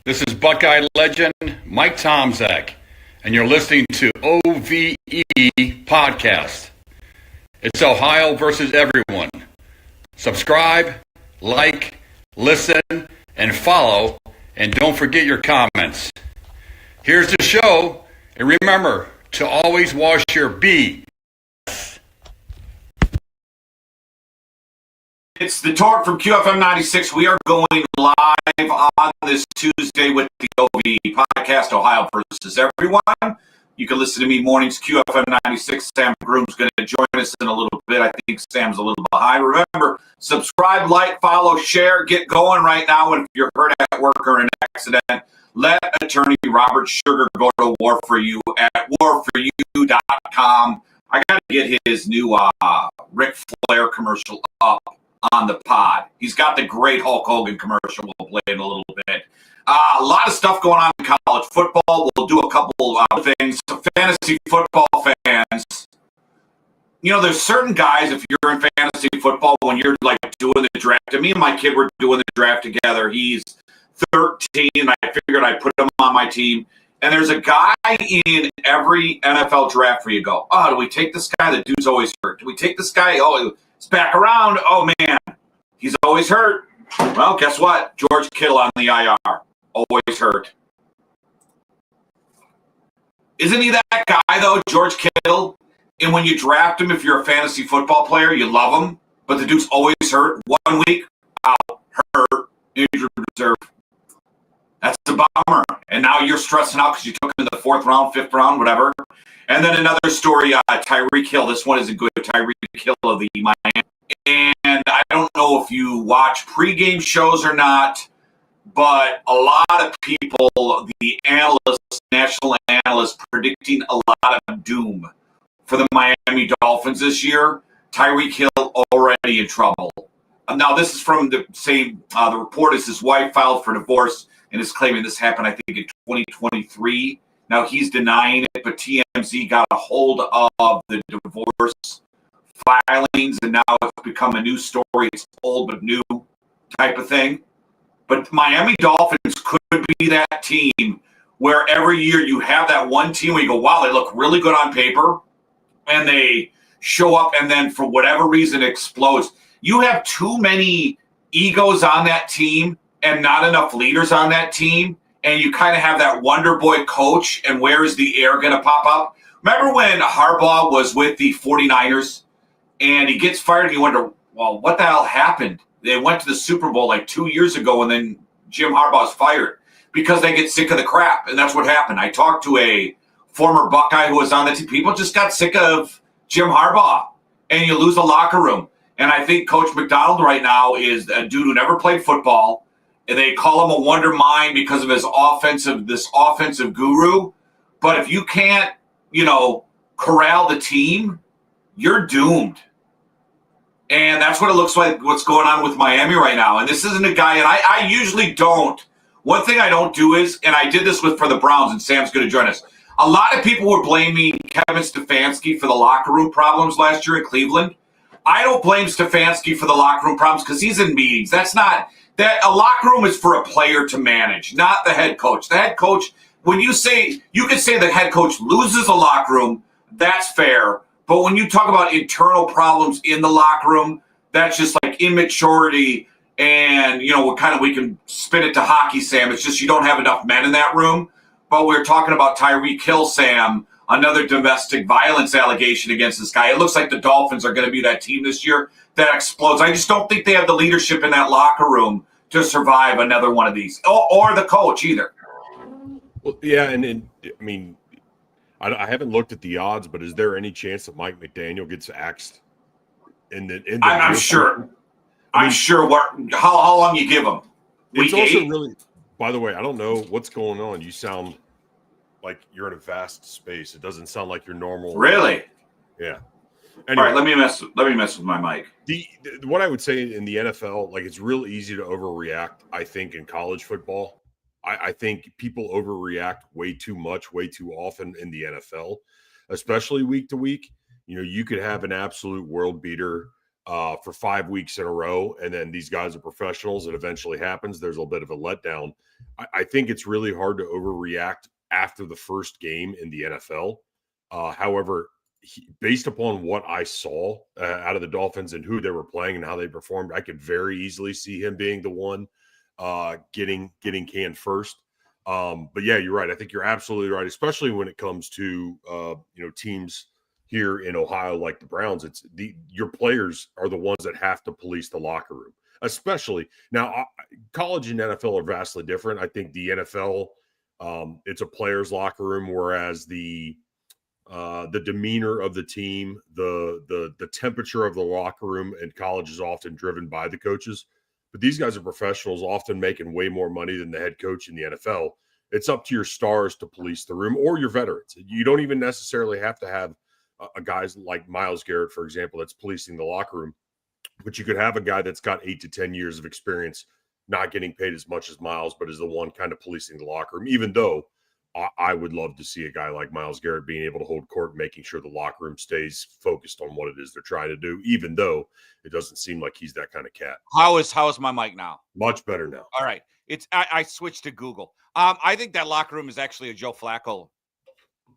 This is Buckeye legend Mike Tomczak, and you're listening to OVE Podcast. It's Ohio versus everyone. Subscribe, like, listen, and follow, and don't forget your comments. Here's the show, and remember to always wash your B. It's the Torque from QFM 96. We are going live on this Tuesday with the OVE Podcast, Ohio versus everyone. You can listen to me mornings, QFM 96. Sam Groom's going to join us in a little bit. I think Sam's a little behind. Remember, subscribe, like, follow, share, get going right now. And if you're hurt at work or in an accident, let attorney Robert Schuerger go to war for you at warforyou.com. I got to get his new Ric Flair commercial up on the pod. He's got the great Hulk Hogan commercial. We'll play in a little bit. A lot of stuff going on in college football. We'll do a couple of things. Fantasy football fans, you know, there's certain guys, if you're in fantasy football, when you're like doing the draft, and me and my kid were doing the draft together. He's 13, and I figured I'd put him on my team. And there's a guy in every NFL draft where you go, oh, do we take this guy? The dude's always hurt. Do we take this guy? Oh, it's back around. Oh, man, he's always hurt. Well, guess what? George Kittle on the IR. Always hurt. Isn't he that guy, though, George Kittle? And when you draft him, if you're a fantasy football player, you love him. But the dude's always hurt. 1 week, out, hurt, injured reserve. That's a bummer. And now you're stressing out because you took him in the 4th round, 5th round, whatever. And then another story, Tyreek Hill. This one isn't good. Tyreek Hill of the Miami. And I don't know if you watch pregame shows or not, but a lot of people, the analysts, national analysts, predicting a lot of doom for the Miami Dolphins this year. Tyreek Hill already in trouble. Now, this is from the same, the report is his wife filed for divorce and is claiming this happened, I think, in 2023. Now, he's denying it, but TMZ got a hold of the divorce filings, and now it's become a new story. It's old but new type of thing. But Miami Dolphins could be that team where every year you have that one team where you go, wow, they look really good on paper, and they show up, and then for whatever reason it explodes. You have too many egos on that team and not enough leaders on that team, and you kind of have that wonder boy coach, and where is the air going to pop up? Remember when Harbaugh was with the 49ers, and he gets fired, and you wonder, well, what the hell happened? They went to the Super Bowl like 2 years ago, and then Jim Harbaugh's fired because they get sick of the crap, and that's what happened. I talked to a former Buckeye who was on the team. People just got sick of Jim Harbaugh, and you lose the locker room. And I think Coach McDonald right now is a dude who never played football. And they call him a wonder mind because of his offensive guru. But if you can't, corral the team, you're doomed. And that's what it looks like what's going on with Miami right now. And this isn't a guy, and I usually don't. One thing I don't do is, and I did this for the Browns, and Sam's going to join us. A lot of people were blaming Kevin Stefanski for the locker room problems last year in Cleveland. I don't blame Stefanski for the locker room problems because he's in meetings. That a locker room is for a player to manage, not the head coach. The head coach, when you could say the head coach loses a locker room, that's fair. But when you talk about internal problems in the locker room, that's just like immaturity. And, we can spin it to hockey, Sam. It's just you don't have enough men in that room. But we're talking about Tyreek Hill, Sam, another domestic violence allegation against this guy. It looks like the Dolphins are going to be that team this year that explodes. I just don't think they have the leadership in that locker room to survive another one of these, or the coach either. Well, yeah, I haven't looked at the odds, but is there any chance that Mike McDaniel gets axed? I'm sure. I'm sure. How long you give him? It's also really. By the way, I don't know what's going on. You sound like you're in a vast space. It doesn't sound like your normal. Really? Yeah. Anyway, all right, let me mess with my mic. What I would say in the NFL, like, it's real easy to overreact. I think in college football, I think people overreact way too much, way too often in the NFL, especially week to week. You could have an absolute world beater for 5 weeks in a row, and then these guys are professionals. It eventually happens. There's a bit of a letdown. I think it's really hard to overreact after the first game in the NFL. However, based upon what I saw out of the Dolphins and who they were playing and how they performed, I could very easily see him being the one getting canned first. But yeah, you're right. I think you're absolutely right, especially when it comes to teams here in Ohio like the Browns. It's your players are the ones that have to police the locker room. Especially now, college and NFL are vastly different. I think the NFL, it's a player's locker room, whereas the demeanor of the team, the temperature of the locker room in college is often driven by the coaches. But these guys are professionals, often making way more money than the head coach in the NFL. It's up to your stars to police the room, or your veterans. You don't even necessarily have to have a guys like Myles Garrett, for example, that's policing the locker room. But you could have a guy that's got 8 to 10 years of experience, not getting paid as much as Myles, but is the one kind of policing the locker room, even though I would love to see a guy like Myles Garrett being able to hold court and making sure the locker room stays focused on what it is they're trying to do, even though it doesn't seem like he's that kind of cat. How is my mic now? Much better now. All right. I switched to Google. I think that locker room is actually a Joe Flacco.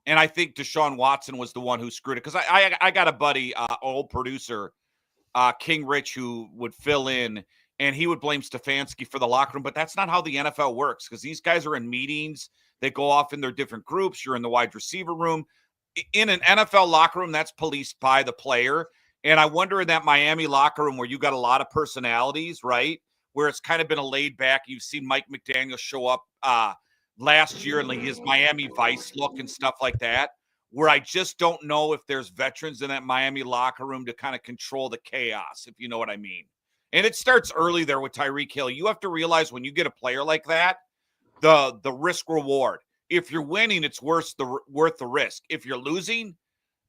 And I think Deshaun Watson was the one who screwed it. Because I got a buddy, old producer, King Rich, who would fill in, and he would blame Stefanski for the locker room. But that's not how the NFL works, because these guys are in meetings. They go off in their different groups. You're in the wide receiver room. In an NFL locker room, that's policed by the player. And I wonder in that Miami locker room where you got a lot of personalities, right, where it's kind of been a laid back. You've seen Mike McDaniel show up last year and like his Miami Vice look and stuff like that, where I just don't know if there's veterans in that Miami locker room to kind of control the chaos, if you know what I mean. And it starts early there with Tyreek Hill. You have to realize when you get a player like that, the risk reward. If you're winning, it's worth the risk. If you're losing,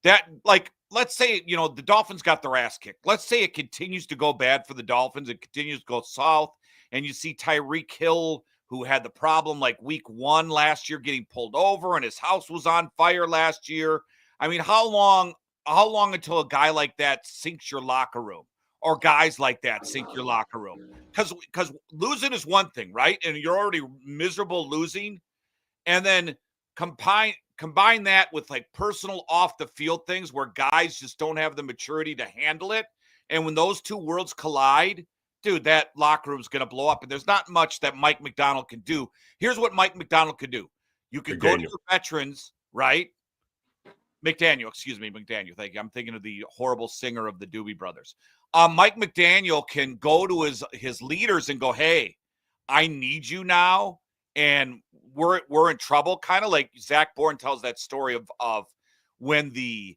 that, like, let's say, the Dolphins got their ass kicked. Let's say it continues to go bad for the Dolphins. It continues to go south. And you see Tyreek Hill, who had the problem like week 1 last year, getting pulled over and his house was on fire last year. I mean, how long until a guy like that sinks your locker room? Or guys like that sink your locker room? Because losing is one thing, right? And you're already miserable losing. And then combine that with like personal off the field things where guys just don't have the maturity to handle it. And when those two worlds collide, dude, that locker room's going to blow up. And there's not much that Mike McDonald can do. Here's what Mike McDonald could do. You could go to your veterans, right? McDaniel. Thank you. I'm thinking of the horrible singer of the Doobie Brothers. Mike McDaniel can go to his leaders and go, hey, I need you now. And we're in trouble. Kind of like Zach Bourne tells that story of when the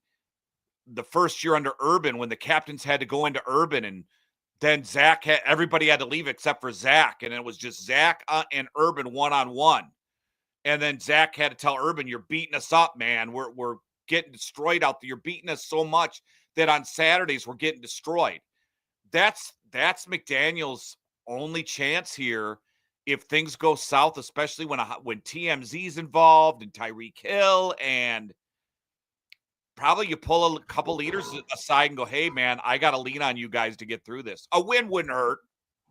first year under Urban, when the captains had to go into Urban, and then everybody had to leave except for Zach. And it was just Zach and Urban one-on-one. And then Zach had to tell Urban, you're beating us up, man. We're getting destroyed out there. You're beating us so much that on Saturdays we're getting destroyed. That's McDaniel's only chance here if things go south, especially when TMZ's involved and Tyreek Hill, and probably you pull a couple leaders aside and go, hey, man, I got to lean on you guys to get through this. A win wouldn't hurt.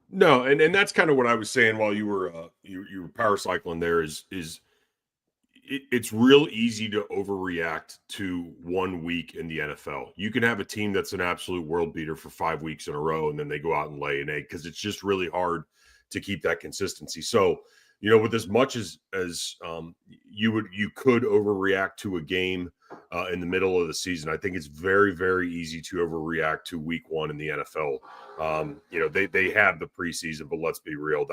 No, and that's kind of what I was saying while you were you were power cycling there is it's real easy to overreact to 1 week in the NFL. You can have a team that's an absolute world beater for 5 weeks in a row, and then they go out and lay an egg because it's just really hard to keep that consistency. So, with as much as you could overreact to a game in the middle of the season, I think it's very, very easy to overreact to week 1 in the NFL. They have the preseason, but let's be real.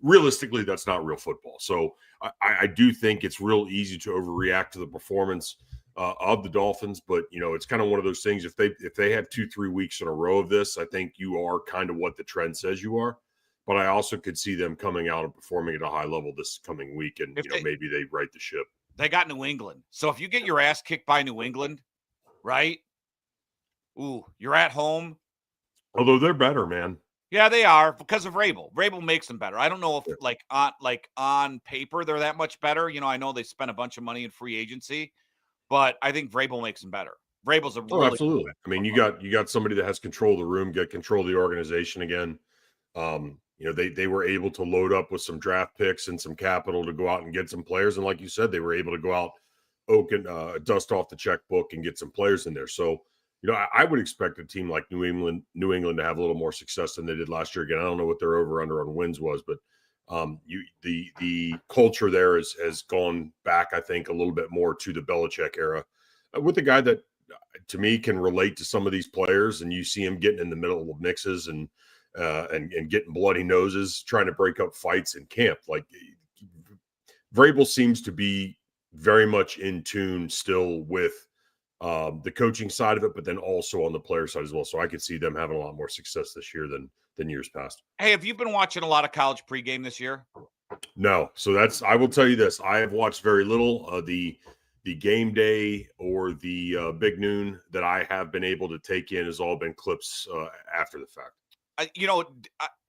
Realistically, that's not real football. So I do think it's real easy to overreact to the performance of the Dolphins, but it's kind of one of those things. If they have 2-3 weeks in a row of this, I think you are kind of what the trend says you are. But I also could see them coming out and performing at a high level this coming week, and maybe they right the ship. They got New England, so if you get your ass kicked by New England, right? Ooh, you're at home. Although they're better, man. Yeah, they are because of Vrabel. Vrabel makes them better. I don't know if on paper they're that much better. I know they spent a bunch of money in free agency, but I think Vrabel makes them better. Vrabel's a really absolutely. I mean, you got somebody that has control of the room, get control of the organization again. they were able to load up with some draft picks and some capital to go out and get some players. And like you said, they were able to go out, dust off the checkbook and get some players in there. So, I would expect a team like New England to have a little more success than they did last year. Again, I don't know what their over/under on wins was, but the culture there has gone back, I think, a little bit more to the Belichick era with a guy that, to me, can relate to some of these players. And you see him getting in the middle of mixes and getting bloody noses, trying to break up fights in camp. Like, Vrabel seems to be very much in tune still with the coaching side of it, but then also on the player side as well. So I could see them having a lot more success this year than years past. Hey, have you been watching a lot of college pregame this year? No. So I will tell you this. I have watched very little. The game day or the big noon that I have been able to take in has all been clips after the fact.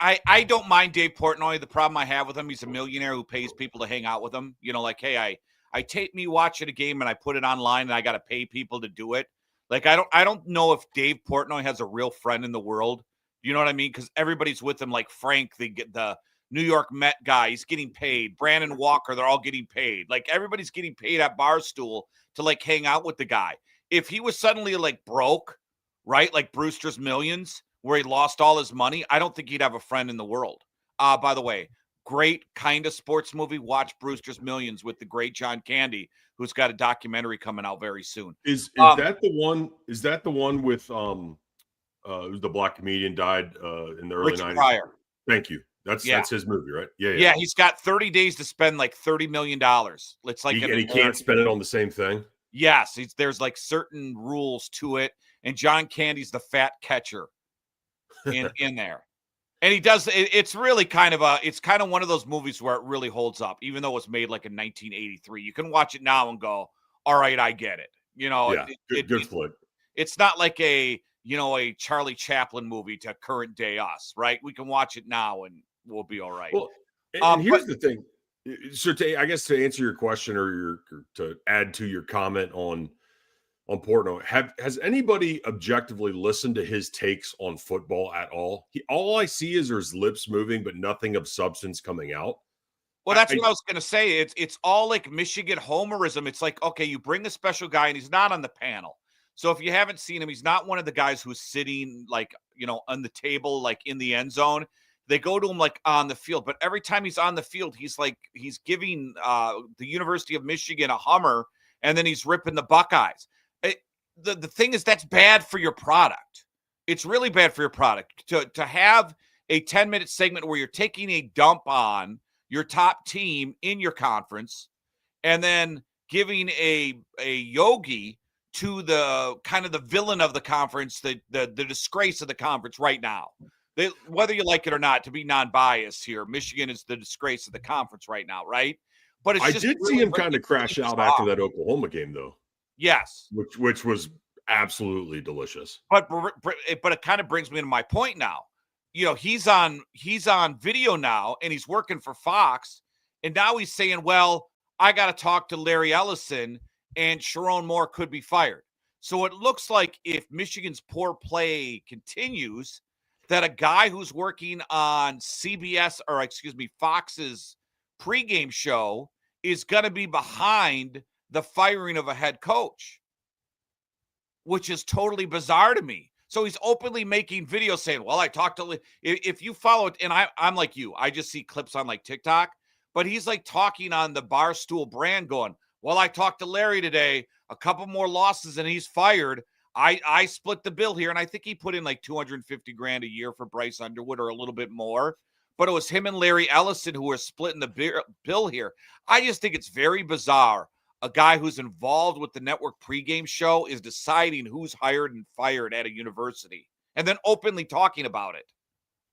I don't mind Dave Portnoy. The problem I have with him, he's a millionaire who pays people to hang out with him. Like, hey, I take me watching a game and I put it online and I got to pay people to do it. Like, I don't know if Dave Portnoy has a real friend in the world. You know what I mean? Because everybody's with him, like Frank, the New York Met guy, he's getting paid. Brandon Walker, they're all getting paid. Like, everybody's getting paid at Barstool to, like, hang out with the guy. If he was suddenly, like, broke, right, like Brewster's Millions, where he lost all his money, I don't think he'd have a friend in the world. By the way, great kind of sports movie. Watch Brewster's Millions with the great John Candy, who's got a documentary coming out very soon. Is that the one? Is that the one with the black comedian died in the early 90s? Pryor. Thank you. That's his movie, right? Yeah. He's got 30 days to spend like $30 million. It's like he can't spend it on the same thing. Yes, there's like certain rules to it, and John Candy's the fat catcher in there. And he does it's really kind of one of those movies where it really holds up, even though it was made like in 1983. You can watch it now and go, all right, I get it. Good flick. It's not like a Charlie Chaplin movie to current day us, right? We can watch it now and we'll be all right. Well, and here's the thing. So I guess to answer your question or to add to your comment on Portnoy, has anybody objectively listened to his takes on football at all? All I see is his lips moving, but nothing of substance coming out. Well, that's what I was going to say. It's all like Michigan homerism. It's like, okay, you bring a special guy and he's not on the panel. So if you haven't seen him, he's not one of the guys who's sitting like, on the table, like in the end zone. They go to him like on the field, but every time he's on the field, he's giving the University of Michigan a Hummer, and then he's ripping the Buckeyes. The thing is, that's bad for your product. It's really bad for your product to have a 10-minute segment where you're taking a dump on your top team in your conference and then giving a yogi to the kind of the villain of the conference, the disgrace of the conference right now. Whether you like it or not, to be non-biased here, Michigan is the disgrace of the conference right now, right? But I did see him kind of crash out after that Oklahoma game, though. Yes, which was absolutely delicious. But it kind of brings me to my point now. He's on video now, and he's working for Fox, and now he's saying, "Well, I got to talk to Larry Ellison, and Sherrone Moore could be fired." So it looks like if Michigan's poor play continues, that a guy who's working on Fox's pregame show is going to be behind the firing of a head coach, which is totally bizarre to me. So he's openly making videos saying, well, I talked to, if you follow it, and I'm like you, I just see clips on like TikTok, but he's like talking on the Barstool brand going, well, I talked to Larry today, a couple more losses and he's fired. I split the bill here. And I think he put in like $250,000 a year for Bryce Underwood or a little bit more, but it was him and Larry Ellison who were splitting the bill here. I just think it's very bizarre. A guy who's involved with the network pregame show is deciding who's hired and fired at a university and then openly talking about it.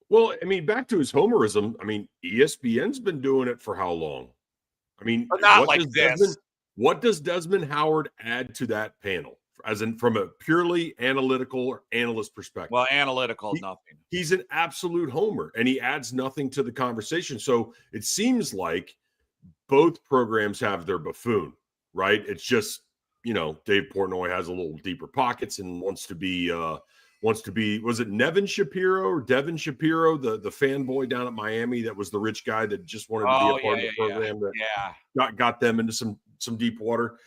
Well, I mean, back to his homerism. I mean, ESPN's been doing it for how long? I mean, but not like this. What does Desmond Howard add to that panel? As in from a purely analytical or analyst perspective? Well, analytical, nothing. He's an absolute homer, and he adds nothing to the conversation. So it seems like both programs have their buffoon. Right. It's just, Dave Portnoy has a little deeper pockets and wants to be wants to be, was it Nevin Shapiro or Devin Shapiro, the fanboy down at Miami that was the rich guy that just wanted to be a part of the program that got them into some deep water.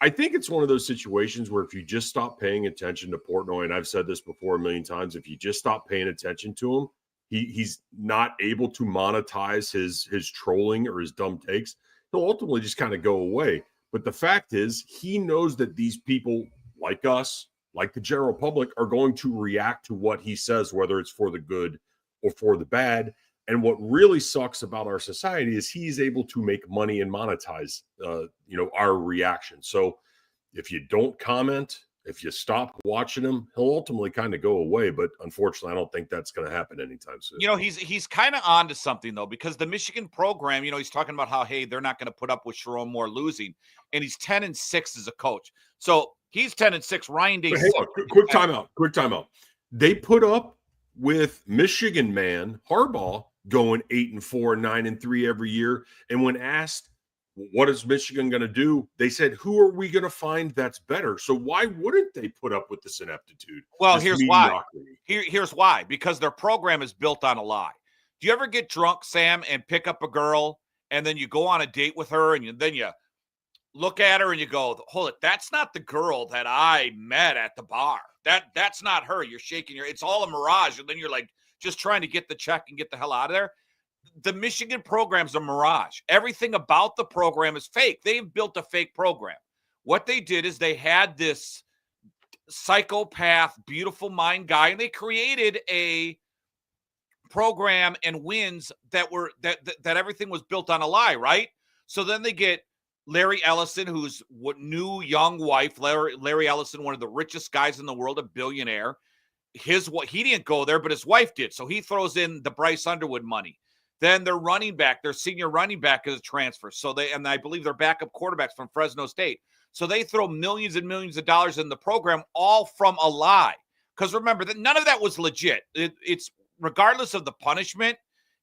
I think it's one of those situations where if you just stop paying attention to Portnoy, and I've said this before a million times, if you just stop paying attention to him, he's not able to monetize his trolling or his dumb takes. He'll ultimately just kind of go away. But the fact is, he knows that these people like us, like the general public, are going to react to what he says, whether it's for the good or for the bad. And what really sucks about our society is he's able to make money and monetize, our reaction. So if you don't comment, if you stop watching him, he'll ultimately kind of go away. But unfortunately, I don't think that's going to happen anytime soon. He's kind of on to something, though, because the Michigan program, he's talking about how, hey, they're not going to put up with Sherrone Moore losing. And he's 10-6 as a coach. So he's 10-6. Ryan Day. Hey, quick timeout. They put up with Michigan man Harbaugh going 8-4, 9-3 every year. And when asked, what is Michigan going to do? They said, who are we going to find that's better? So why wouldn't they put up with this ineptitude? Well, here's why. Here's why. Because their program is built on a lie. Do you ever get drunk, Sam, and pick up a girl, and then you go on a date with her, and then you look at her and you go, hold it, that's not the girl that I met at the bar. That's not her. You're shaking it's all a mirage. And then you're like just trying to get the check and get the hell out of there. The Michigan program's a mirage. Everything about the program is fake. They've built a fake program. What they did is they had this psychopath, beautiful mind guy, and they created a program and wins that everything was built on a lie, right? So then they get Larry Ellison, who's new young wife. Larry Ellison, one of the richest guys in the world, a billionaire. He didn't go there, but his wife did. So he throws in the Bryce Underwood money. Then their senior running back is a transfer. And I believe their backup quarterbacks from Fresno State. So they throw millions and millions of dollars in the program, all from a lie. Because remember, that none of that was legit. It's regardless of the punishment,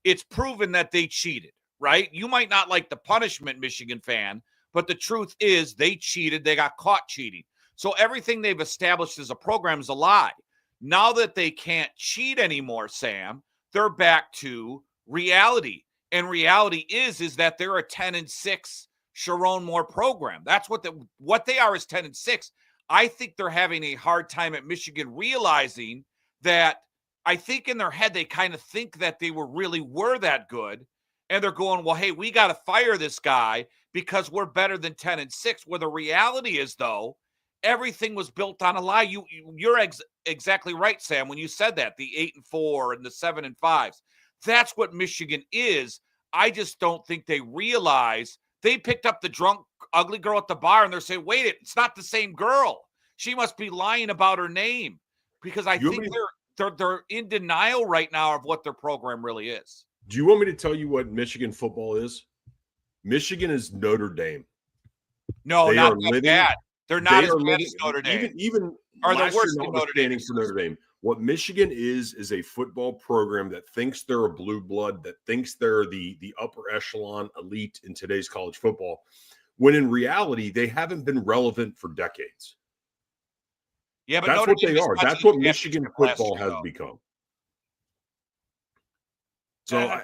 it's proven that they cheated, right? You might not like the punishment, Michigan fan, but the truth is they cheated. They got caught cheating. So everything they've established as a program is a lie. Now that they can't cheat anymore, Sam, they're back to reality. And reality is that they're a 10-6 Sherrone Moore program. That's what they are, is 10-6. I think they're having a hard time at Michigan realizing that. I think in their head they kind of think that they were that good, and they're going, well, hey, we got to fire this guy because we're better than 10-6. Where the reality is, though, everything was built on a lie. You're exactly right, Sam, when you said that, the 8-4 and the 7-5s. That's what Michigan is. I just don't think they realize they picked up the drunk, ugly girl at the bar, and they're saying, wait, it's not the same girl. She must be lying about her name. Because I think they're in denial right now of what their program really is. Do you want me to tell you what Michigan football is? Michigan is Notre Dame. No, not that bad. They're not as bad as Notre Dame. Even are the worst than Notre Dame. For Notre Dame. What Michigan is a football program that thinks they're a blue blood, that thinks they're the upper echelon elite in today's college football, when in reality, they haven't been relevant for decades. Yeah, but that's Notre what Dame they are. That's what Michigan football has become. So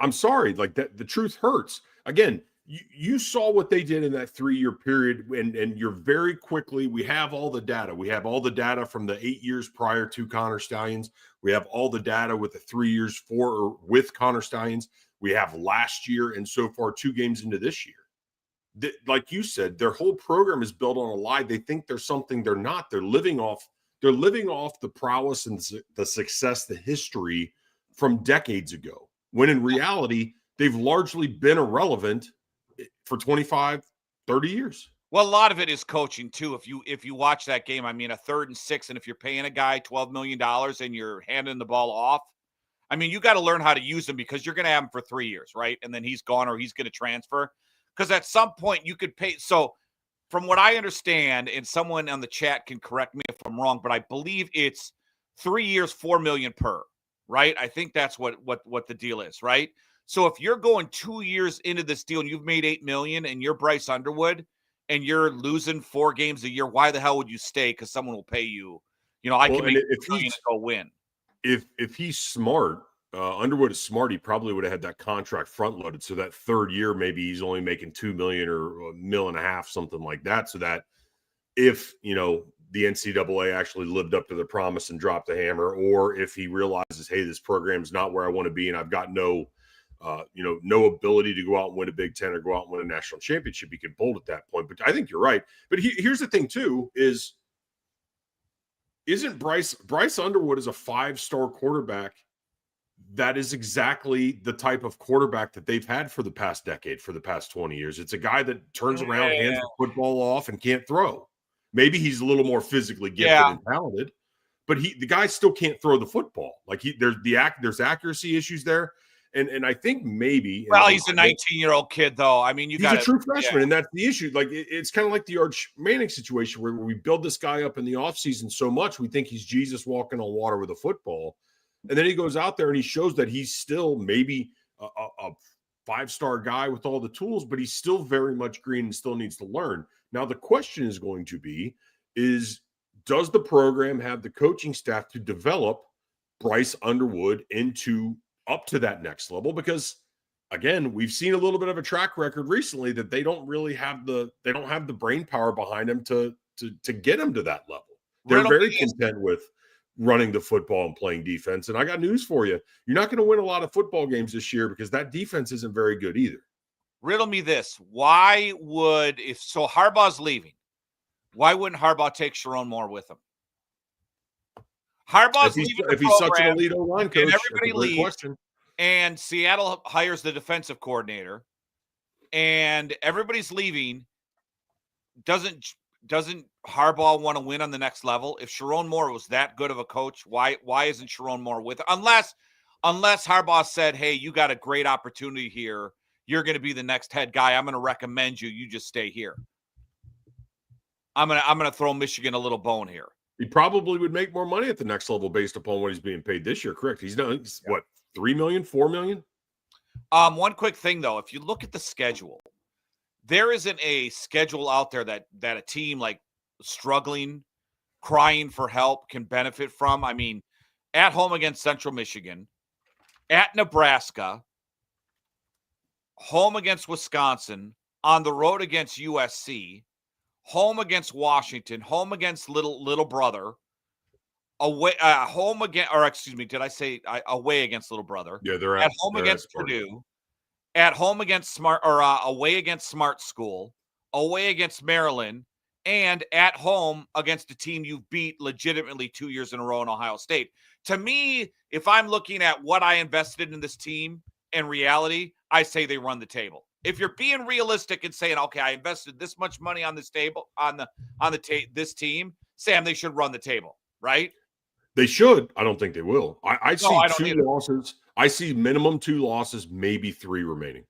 I'm sorry, like that. The truth hurts. Again, you saw what they did in that 3-year period, and you're very quickly. We have all the data. We have all the data from the 8 years prior to Connor Stallions. We have all the data with the 3 years with Connor Stallions. We have last year, and so far 2 games into this year. Like you said, their whole program is built on a lie. They think they're something they're not. They're living off the prowess and the success, the history from decades ago, when in reality, they've largely been irrelevant for 25, 30 years. Well, a lot of it is coaching too. If you watch that game, I mean, a 3rd and 6, and if you're paying a guy $12 million and you're handing the ball off, I mean, you got to learn how to use him, because you're going to have him for 3 years, right? And then he's gone, or he's going to transfer. Because at some point you could pay. So from what I understand, and someone on the chat can correct me if I'm wrong, but I believe it's 3 years, $4 million per, right? I think that's what the deal is, right? So if you're going 2 years into this deal and you've made $8 million and you're Bryce Underwood and you're losing 4 games a year, why the hell would you stay? Because someone will pay you. I can make $1 million to go win. If he's smart, Underwood is smart, he probably would have had that contract front loaded. So that third year, maybe he's only making $2 million or $1.5 million, something like that. So that if, the NCAA actually lived up to the promise and dropped the hammer, or if he realizes, hey, this program's not where I want to be, and I've got no ability to go out and win a Big Ten or go out and win a national championship, he could bolt at that point. But I think you're right. But here's the thing too, isn't Bryce Underwood is a 5-star quarterback? That is exactly the type of quarterback that they've had for the past decade, for the past 20 years. It's a guy that turns around, hands the football off, and can't throw. Maybe he's a little more physically gifted and talented, but the guy still can't throw the football. Like there's accuracy issues there. And I think maybe. Well, he's a 19-year-old kid, though. I mean, he's a true freshman, and that's the issue. Like it's kind of like the Arch Manning situation where we build this guy up in the offseason so much we think he's Jesus walking on water with a football, and then he goes out there and he shows that he's still maybe a 5-star guy with all the tools, but he's still very much green and still needs to learn. Now the question is going to be: does the program have the coaching staff to develop Bryce Underwood up to that next level? Because again, we've seen a little bit of a track record recently that they don't really have the brain power behind them to get him to that level. They're very content with running the football and playing defense. And I got news for you. You're not going to win a lot of football games this year because that defense isn't very good either. Riddle me this. If Harbaugh's leaving, why wouldn't Harbaugh take Sherrone Moore with him? Harbaugh's leaving the program, he's such an elite O-line coach, and everybody leaves, and Seattle hires the defensive coordinator, and everybody's leaving. Doesn't Harbaugh want to win on the next level? If Sherrone Moore was that good of a coach, why isn't Sherrone Moore with him? Unless Harbaugh said, hey, you got a great opportunity here. You're going to be the next head guy. I'm going to recommend you. You just stay here. I'm going to throw Michigan a little bone here. He probably would make more money at the next level based upon what he's being paid this year. Correct. He's what, $3 million, $4 million? One quick thing though, if you look at the schedule, there isn't a schedule out there that a team like struggling, crying for help can benefit from. I mean, at home against Central Michigan, at Nebraska, home against Wisconsin, on the road against USC, home against Washington, home against little brother, away home again, or excuse me, did I say away against little brother? Yeah, they're at home against Purdue, at home against away against Smart School, away against Maryland, and at home against a team you've beat legitimately 2 years in a row in Ohio State. To me, if I'm looking at what I invested in this team in reality, I say they run the table. If you're being realistic and saying, okay, I invested this much money on this table, this team, Sam, they should run the table, right? They should. I don't think they will. I see two losses. I see minimum 2 losses, maybe 3 remaining.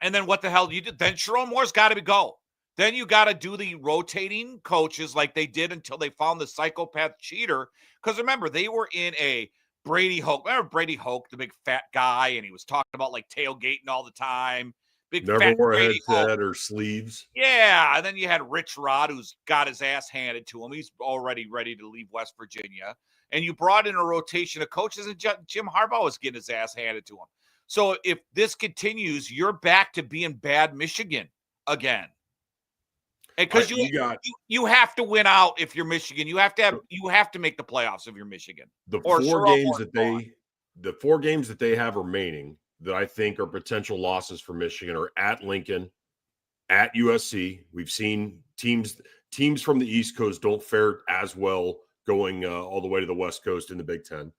And then what the hell do you do? Then Sherrone Moore's got to go. Then you got to do the rotating coaches like they did until they found the psychopath cheater. Because remember, they were in a Brady Hoke. Remember Brady Hoke, the big fat guy, and he was talking about like tailgating all the time. Never wore a headset or sleeves. Yeah, and then you had Rich Rod, who's got his ass handed to him. He's already ready to leave West Virginia. And you brought in a rotation of coaches, and Jim Harbaugh was getting his ass handed to him. So if this continues, you're back to being bad Michigan again. Because you have to win out if you're Michigan. You have to make the playoffs if you're Michigan. The 4 games that they have remaining that I think are potential losses for Michigan are at Lincoln, at USC. We've seen teams from the East Coast don't fare as well going all the way to the West Coast in the Big Ten.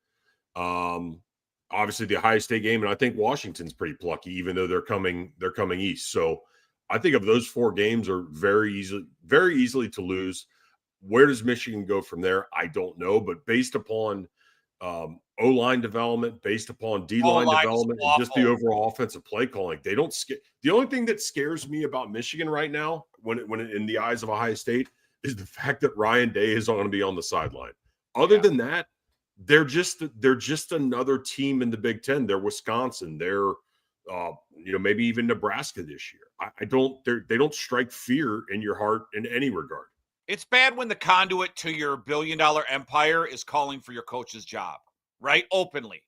Obviously the Ohio State game, and I think Washington's pretty plucky, even though they're coming east. So I think of those 4 games are very easily to lose. Where does Michigan go from there? I don't know, but based upon O-line development, based upon D-line development, and just the overall offensive play calling, they don't scare. The only thing that scares me about Michigan right now, when in the eyes of Ohio State, is the fact that Ryan Day is going to be on the sideline. Other than that, they're just another team in the Big Ten. They're Wisconsin. They're maybe even Nebraska this year. I don't. They don't strike fear in your heart in any regard. It's bad when the conduit to your billion-dollar empire is calling for your coach's job, right? Openly.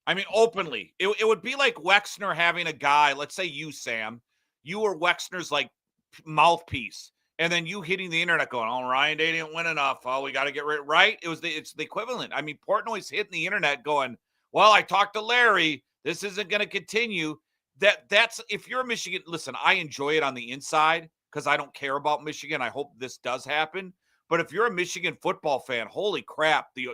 I mean, openly. It would be like Wexner having a guy, let's say you, Sam, you were Wexner's like mouthpiece, and then you hitting the internet going, oh, Ryan Day didn't win enough. Oh, we got to get rid, right? It's the equivalent. I mean, Portnoy's hitting the internet going, well, I talked to Larry. This isn't going to continue. That's if you're a Michigan, listen, I enjoy it on the inside because I don't care about Michigan. I hope this does happen. But if you're a Michigan football fan, holy crap, the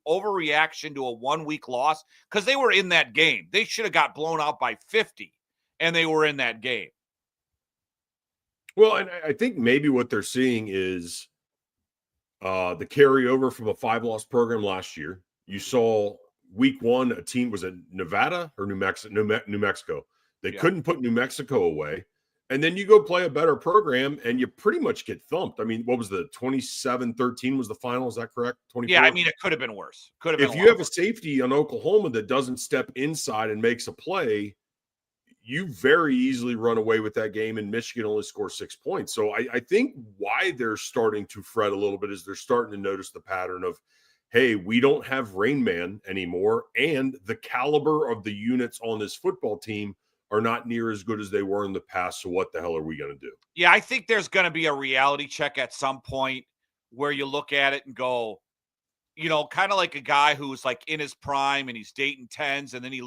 overreaction to a 1 week loss, because they were in that game. They should have got blown out by 50, and they were in that game. Well, and I think maybe what they're seeing is the carryover from a 5-loss program last year. You saw week 1, a team was in Nevada or New Mexico. They couldn't put New Mexico away. And then you go play a better program and you pretty much get thumped. I mean, what was the 27-13 was the final? Is that correct? 24? Yeah, I mean, it could have been worse. Could have been. If you have a safety on Oklahoma that doesn't step inside and makes a play, you very easily run away with that game, and Michigan only scores 6 points. So I think why they're starting to fret a little bit is they're starting to notice the pattern of, hey, we don't have Rain Man anymore, and the caliber of the units on this football team are not near as good as they were in the past. So what the hell are we going to do? Yeah, I think there's going to be a reality check at some point where you look at it and go, you know, kind of like a guy who's like in his prime and he's dating 10s and then he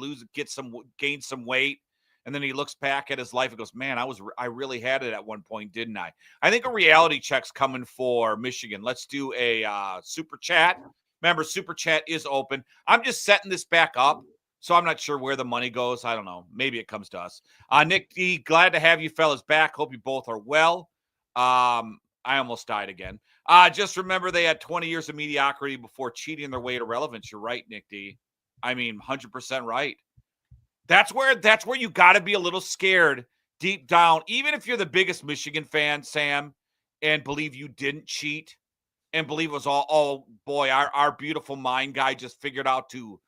gains some weight. And then he looks back at his life and goes, man, I really had it at one point, didn't I? I think a reality check's coming for Michigan. Let's do a super chat. Remember, super chat is open. I'm just setting this back up. So I'm not sure where the money goes. I don't know. Maybe it comes to us. Nick D, glad to have you fellas back. Hope you both are well. I almost died again. Just remember they had 20 years of mediocrity before cheating their way to relevance. You're right, Nick D. I mean, 100% right. That's where you got to be a little scared deep down, even if you're the biggest Michigan fan, Sam, and believe you didn't cheat and believe it was all, oh boy, our beautiful mind guy just figured out to,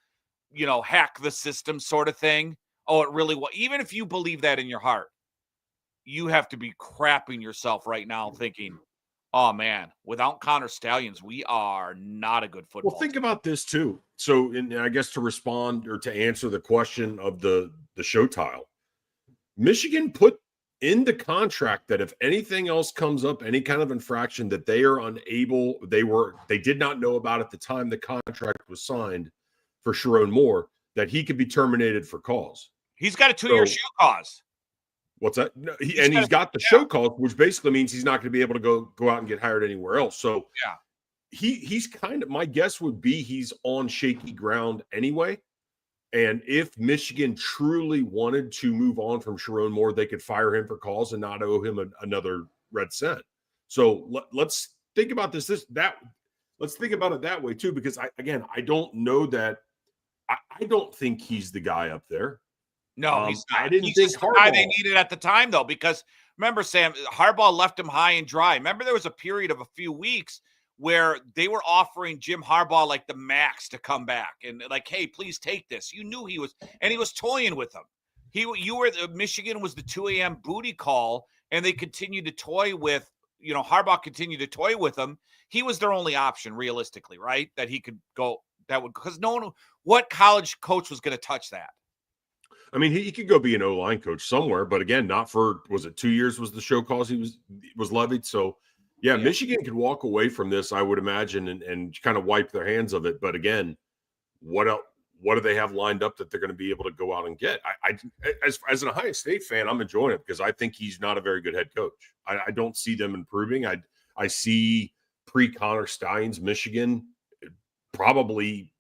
you know, hack the system sort of thing. Oh, it really was. Even if you believe that in your heart, you have to be crapping yourself right now thinking, oh man, without Connor Stallions, we are not a good football Well, think team. about this too. So, and I guess to respond or to answer the question of the show tile, Michigan put in the contract that if anything else comes up, any kind of infraction that they are unable, they did not know about at the time the contract was signed for Sherrone Moore, that he could be terminated for cause. He's got a 2-year show cause. What's that? No, he's got the show cause, which basically means he's not going to be able to go out and get hired anywhere else. So yeah, he's kind of, my guess would be he's on shaky ground anyway. And if Michigan truly wanted to move on from Sherrone Moore, they could fire him for cause and not owe him another red cent. So let's think about this. Let's think about it that way too, because I don't know that. I don't think he's the guy up there. No, he's not. I didn't he's think the guy they needed at the time, though, because remember, Sam, Harbaugh left him high and dry. Remember, there was a period of a few weeks where they were offering Jim Harbaugh like the max to come back and like, hey, please take this. You knew he was, and he was toying with them. Michigan was the 2 a.m. booty call, and they continued to toy with, you know, Harbaugh continued to toy with them. He was their only option, realistically, right? That he could go. That would, because no one, what college coach was going to touch that? I mean, he could go be an O-line coach somewhere, but again, not for, was it 2 years was the show cause he was levied? So, yeah, Michigan could walk away from this, I would imagine, and kind of wipe their hands of it. But again, what else? What do they have lined up that they're going to be able to go out and get? As an Ohio State fan, I'm enjoying it because I think he's not a very good head coach. I don't see them improving. I see pre-Connor Stallions Michigan probably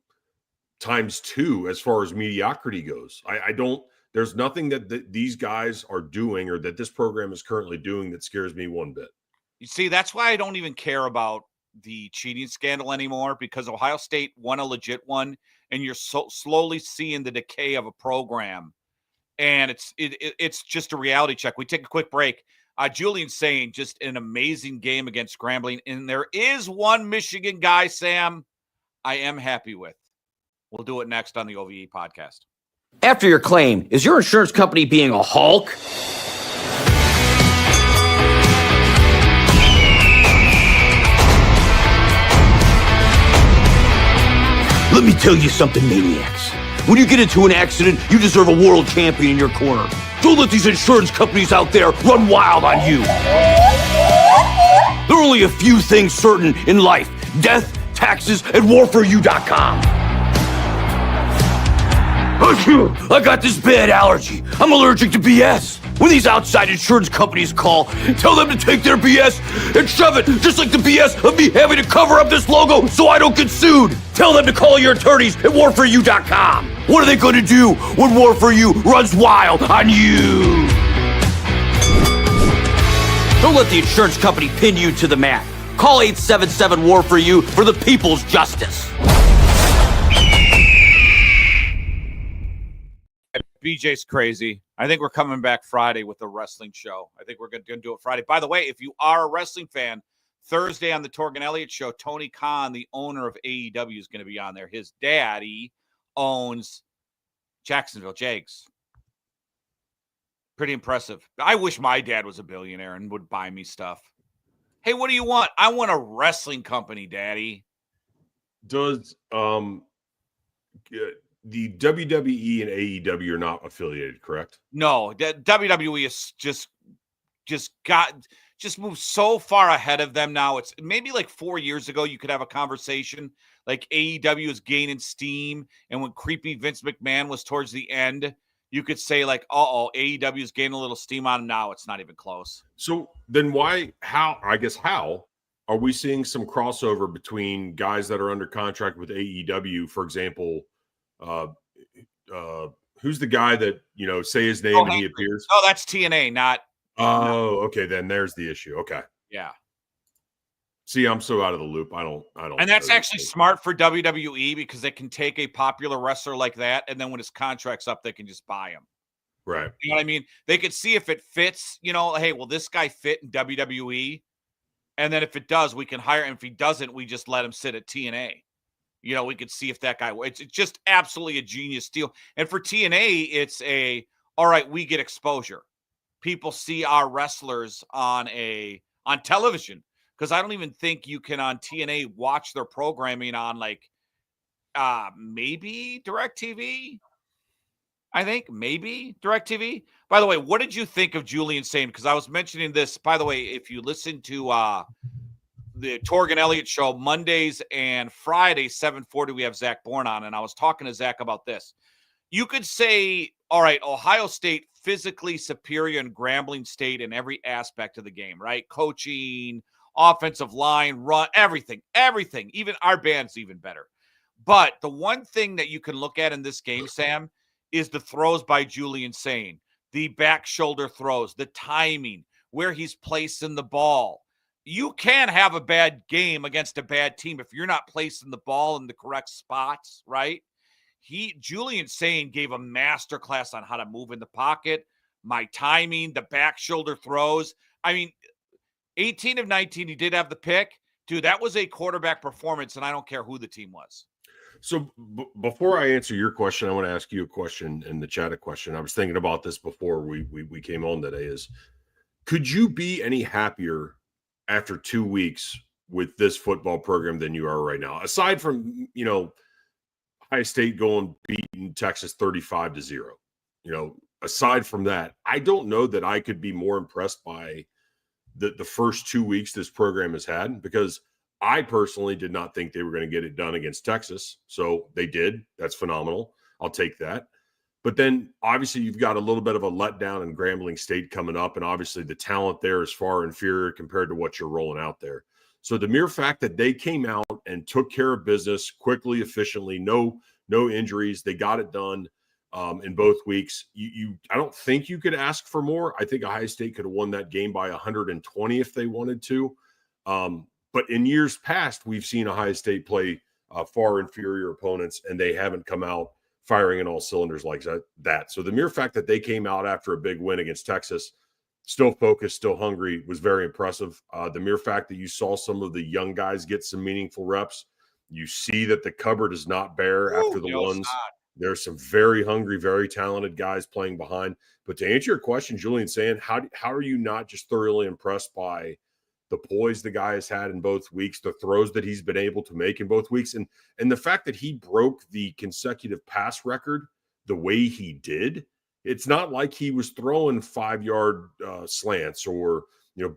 times 2 as far as mediocrity goes. I don't. There's nothing that these guys are doing or that this program is currently doing that scares me one bit. You see, that's why I don't even care about the cheating scandal anymore, because Ohio State won a legit one, and you're so slowly seeing the decay of a program, and it's just a reality check. We take a quick break. Julian's saying just an amazing game against Grambling, and there is one Michigan guy, Sam, I am happy with. We'll do it next on the OVE podcast. After your claim, is your insurance company being a Hulk? Let me tell you something, maniacs. When you get into an accident, you deserve a world champion in your corner. Don't let these insurance companies out there run wild on you. There are only a few things certain in life: death, taxes, and warforyou.com. I got this bad allergy. I'm allergic to BS. When these outside insurance companies call, tell them to take their BS and shove it, just like the BS of me having to cover up this logo so I don't get sued. Tell them to call your attorneys at warforyou.com. What are they going to do when War for You runs wild on you? Don't let the insurance company pin you to the mat. Call 877-WAR-FOR-YOU for the people's justice. BJ's crazy. I think we're coming back Friday with a wrestling show. I think we're going to do it Friday. By the way, if you are a wrestling fan, Thursday on the Torgen Elliott Show, Tony Khan, the owner of AEW, is going to be on there. His daddy owns Jacksonville Jags. Pretty impressive. I wish my dad was a billionaire and would buy me stuff. Hey, what do you want? I want a wrestling company, Daddy. Does the WWE and AEW are not affiliated, correct? No, WWE is just moved so far ahead of them now. It's maybe like 4 years ago you could have a conversation like AEW is gaining steam, and when creepy Vince McMahon was towards the end, you could say like, AEW is gaining a little steam on them now. It's not even close. So then how are we seeing some crossover between guys that are under contract with AEW, for example? Who's the guy that, say his name and he appears? Oh, that's TNA, not. Oh, okay. Then there's the issue. Okay. Yeah. See, I'm so out of the loop. I don't. And that's actually smart for WWE because they can take a popular wrestler like that, and then when his contract's up, they can just buy him. Right. You know what I mean? They could see if it fits, hey, will this guy fit in WWE? And then if it does, we can hire him. If he doesn't, we just let him sit at TNA. We could see if that guy, it's just absolutely a genius deal. And for TNA, it's all right, we get exposure. People see our wrestlers on television, because I don't even think you can on TNA watch their programming on maybe DirecTV. I think maybe DirecTV. By the way, what did you think of Julian saying? Because I was mentioning this, by the way, if you listen to the Torgen Elliott Show, Mondays and Fridays, 7:40, we have Zach Bourne on, and I was talking to Zach about this. You could say, all right, Ohio State physically superior in Grambling State in every aspect of the game, right? Coaching, offensive line, run, everything, even our band's even better. But the one thing that you can look at in this game, Sam, is the throws by Julian Sane, the back shoulder throws, the timing, where he's placing the ball. You can have a bad game against a bad team if you're not placing the ball in the correct spots, right? Julian Sane gave a masterclass on how to move in the pocket, my timing, the back shoulder throws. I mean, 18 of 19, he did have the pick. Dude, that was a quarterback performance, and I don't care who the team was. So before I answer your question, I want to ask you a question in the chat. A question. I was thinking about this before we came on today. Is could you be any happier after 2 weeks with this football program than you are right now? Aside from Ohio State beating Texas 35-0. Aside from that, I don't know that I could be more impressed by the first 2 weeks this program has had, because I personally did not think they were going to get it done against Texas. So they did. That's phenomenal. I'll take that. But then obviously you've got a little bit of a letdown in Grambling State coming up. And obviously the talent there is far inferior compared to what you're rolling out there. So the mere fact that they came out and took care of business quickly, efficiently, no injuries, they got it done in both weeks. I don't think you could ask for more. I think Ohio State could have won that game by 120 if they wanted to. But in years past, we've seen Ohio State play far inferior opponents, and they haven't come out firing in all cylinders like that. So the mere fact that they came out after a big win against Texas, still focused, still hungry, was very impressive. The mere fact that you saw some of the young guys get some meaningful reps, you see that the cupboard is not bare after the ones There's some very hungry, very talented guys playing behind. But to answer your question, Julian, saying how are you not just thoroughly impressed by the poise the guy has had in both weeks, the throws that he's been able to make in both weeks, and the fact that he broke the consecutive pass record the way he did. It's not like he was throwing 5-yard slants or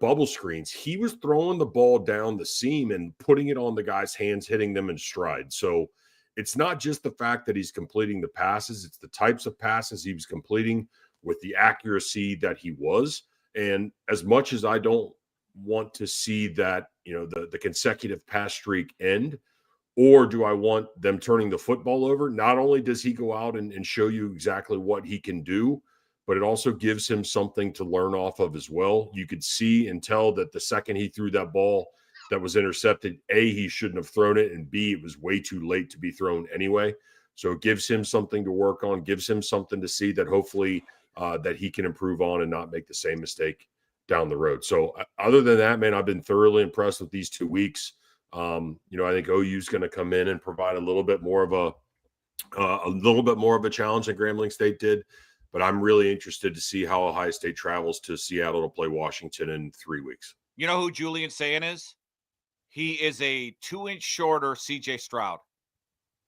bubble screens. He was throwing the ball down the seam and putting it on the guy's hands, hitting them in stride. So it's not just the fact that he's completing the passes, it's the types of passes he was completing with the accuracy that he was. And as much as I don't want to see that, the consecutive pass streak end, or do I want them turning the football over? Not only does he go out and show you exactly what he can do, but it also gives him something to learn off of as well. You could see and tell that the second he threw that ball that was intercepted, A, he shouldn't have thrown it, and B, it was way too late to be thrown anyway. So it gives him something to work on, gives him something to see that hopefully that he can improve on and not make the same mistake down the road. So other than that, man, I've been thoroughly impressed with these 2 weeks. I think OU is going to come in and provide a little bit more of a challenge than Grambling State did. But I'm really interested to see how Ohio State travels to Seattle to play Washington in 3 weeks. You know who Julian Sayin is? He is a 2-inch shorter C.J. Stroud.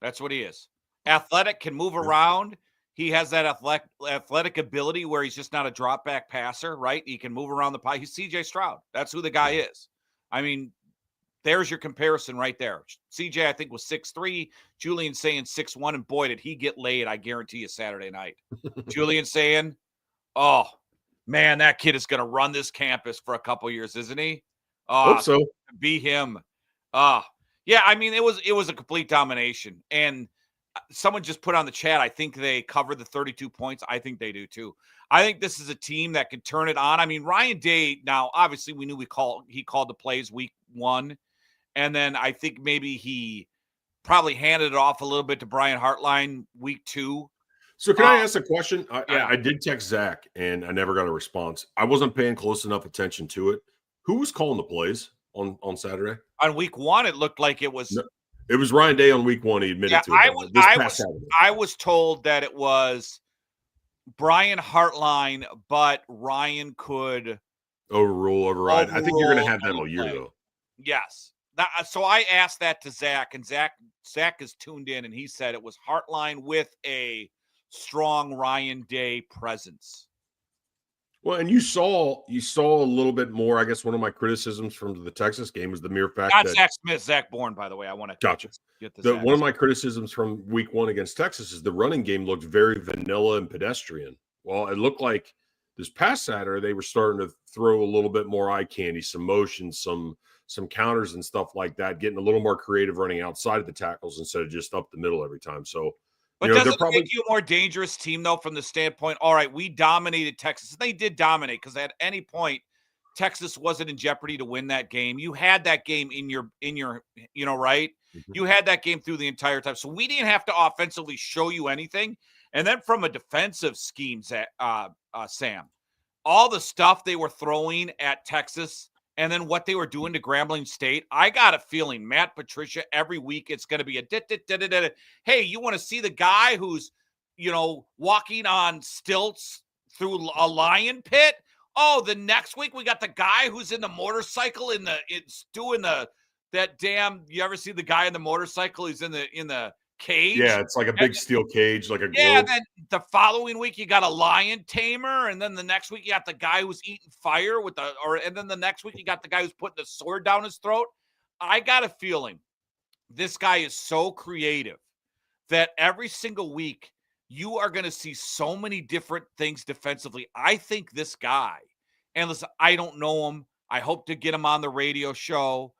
That's what he is. Athletic, can move around. He has that athletic ability where he's just not a drop back passer, right? He can move around the pie. He's C.J. Stroud. That's who the guy is. I mean, there's your comparison right there. CJ, I think, was 6'3". Julian saying 6'1", and boy, did he get laid, I guarantee you, Saturday night. Julian saying, oh, man, that kid is going to run this campus for a couple years, isn't he? Hope so. Be him. Yeah, I mean, it was a complete domination. And someone just put on the chat, I think they covered the 32 points. I think they do too. I think this is a team that can turn it on. I mean, Ryan Day, now, obviously, we knew he called the plays week 1. And then I think maybe he probably handed it off a little bit to Brian Hartline week 2. So can I ask a question? I did text Zach, and I never got a response. I wasn't paying close enough attention to it. Who was calling the plays on Saturday? On week 1, it looked like it was. No, it was Ryan Day on week 1. He admitted to it. I was told that it was Brian Hartline, but Ryan could override. I think you're going to have that all year, though. Yes. So I asked that to Zach, and Zach is tuned in, and he said it was Hartline with a strong Ryan Day presence. Well, and you saw a little bit more. I guess one of my criticisms from the Texas game was the mere fact Not that Zach Smith, Zach Bourne, by the way. I want to get this. One of my criticisms from week 1 against Texas is the running game looked very vanilla and pedestrian. Well, it looked like this past Saturday they were starting to throw a little bit more eye candy, some motion, some counters and stuff like that, getting a little more creative running outside of the tackles instead of just up the middle every time. So, but does it make you a more dangerous team, though, from the standpoint, all right, we dominated Texas. They did dominate because at any point, Texas wasn't in jeopardy to win that game. You had that game in your right? Mm-hmm. You had that game through the entire time. So we didn't have to offensively show you anything. And then from a defensive scheme, Sam, all the stuff they were throwing at Texas and then what they were doing to Grambling State, I got a feeling, Matt Patricia, every week it's going to be a hey, you want to see the guy who's, walking on stilts through a lion pit? Oh, the next week we got the guy who's in the motorcycle it's doing that damn, you ever see the guy in the motorcycle? He's in the cage. Yeah, it's like a big steel cage, like a globe. Yeah, then the following week you got a lion tamer, and then the next week you got the guy who's eating fire and then the next week you got the guy who's putting the sword down his throat. I got a feeling this guy is so creative that every single week you are going to see so many different things defensively. I think this guy, and listen, I don't know him. I hope to get him on the radio show.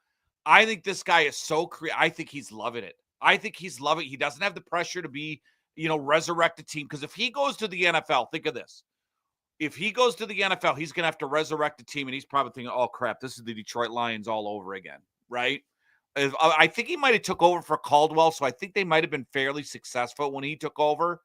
I think this guy is so creative. I think he's loving it. He doesn't have the pressure to be, resurrect a team. Because if he goes to the NFL, think of this. If he goes to the NFL, he's going to have to resurrect a team. And he's probably thinking, oh, crap, this is the Detroit Lions all over again, right? I think he might have took over for Caldwell. So I think they might have been fairly successful when he took over.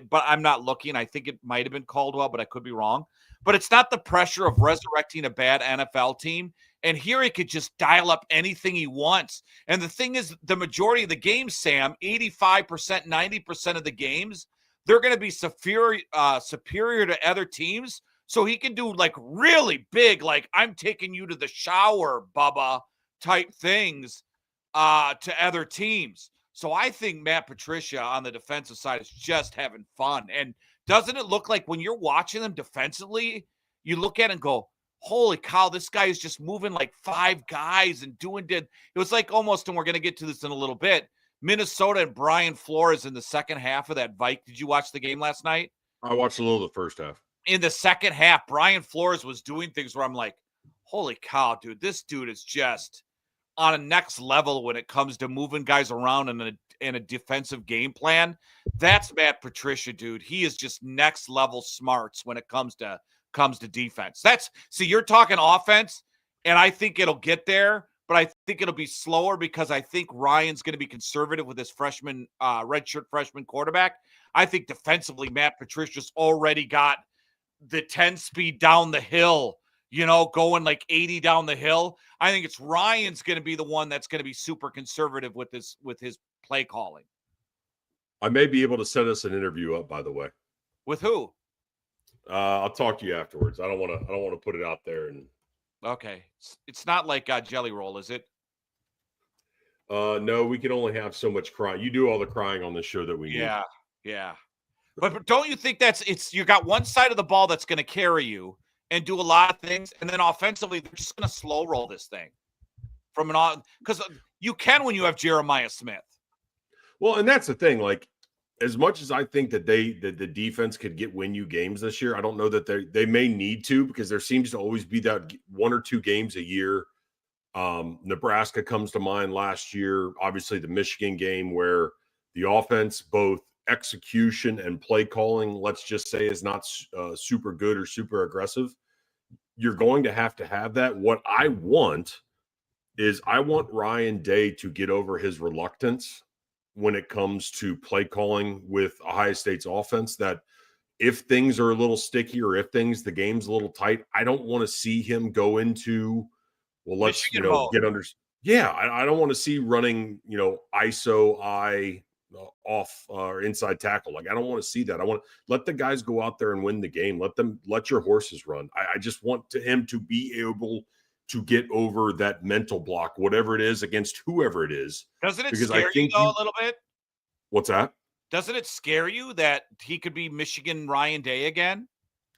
But I'm not looking. I think it might have been Caldwell, but I could be wrong. But it's not the pressure of resurrecting a bad NFL team. And here he could just dial up anything he wants. And the thing is, the majority of the games, Sam, 85%, 90% of the games, they're going to be superior to other teams. So he can do like really big, like I'm taking you to the shower, Bubba, type things to other teams. So I think Matt Patricia on the defensive side is just having fun. And doesn't it look like when you're watching them defensively, you look at it and go, holy cow, this guy is just moving like 5 guys and it was like almost, and we're going to get to this in a little bit, Minnesota and Brian Flores in the second half of that Vike. Did you watch the game last night? I watched a little of the first half. In the second half, Brian Flores was doing things where I'm like, holy cow, dude, this dude is just on a next level when it comes to moving guys around in a defensive game plan. That's Matt Patricia, dude. He is just next level smarts when it comes to defense. See, you're talking offense, and I think it'll get there, but I think it'll be slower because I think Ryan's going to be conservative with his redshirt freshman quarterback. I think defensively, Matt Patricia's already got the 10 speed down the hill, going like 80 down the hill. I think it's Ryan's going to be the one that's going to be super conservative with his play calling. I may be able to set us an interview up, by the way. With who? I'll talk to you afterwards. I don't want to put it out there. And okay, it's not like Jelly Roll, is it? no, we can only have so much crying. You do all the crying on this show that we need. Yeah. But don't you think you got one side of the ball that's going to carry you and do a lot of things, and then offensively they're just going to slow roll this thing because you can when you have Jeremiah Smith. Well, and that's the thing. Like, as much as I think that the defense could win you games this year, I don't know that they may need to, because there seems to always be that 1 or 2 games a year. Nebraska comes to mind last year. Obviously, the Michigan game where the offense, both execution and play calling, let's just say, is not super good or super aggressive. You're going to have that. What I want Ryan Day to get over his reluctance when it comes to play calling with Ohio State's offense, that if things are a little sticky or if the game's a little tight, I don't want to see him go into, well, let's, get under. Yeah. I don't want to see running, ISO off or inside tackle. Like, I don't want to see that. I want to let the guys go out there and win the game. Let your horses run. I just want him to be able to get over that mental block, whatever it is, against whoever it is. Doesn't it scare you though a little bit? What's that? Doesn't it scare you that he could be Michigan Ryan Day again?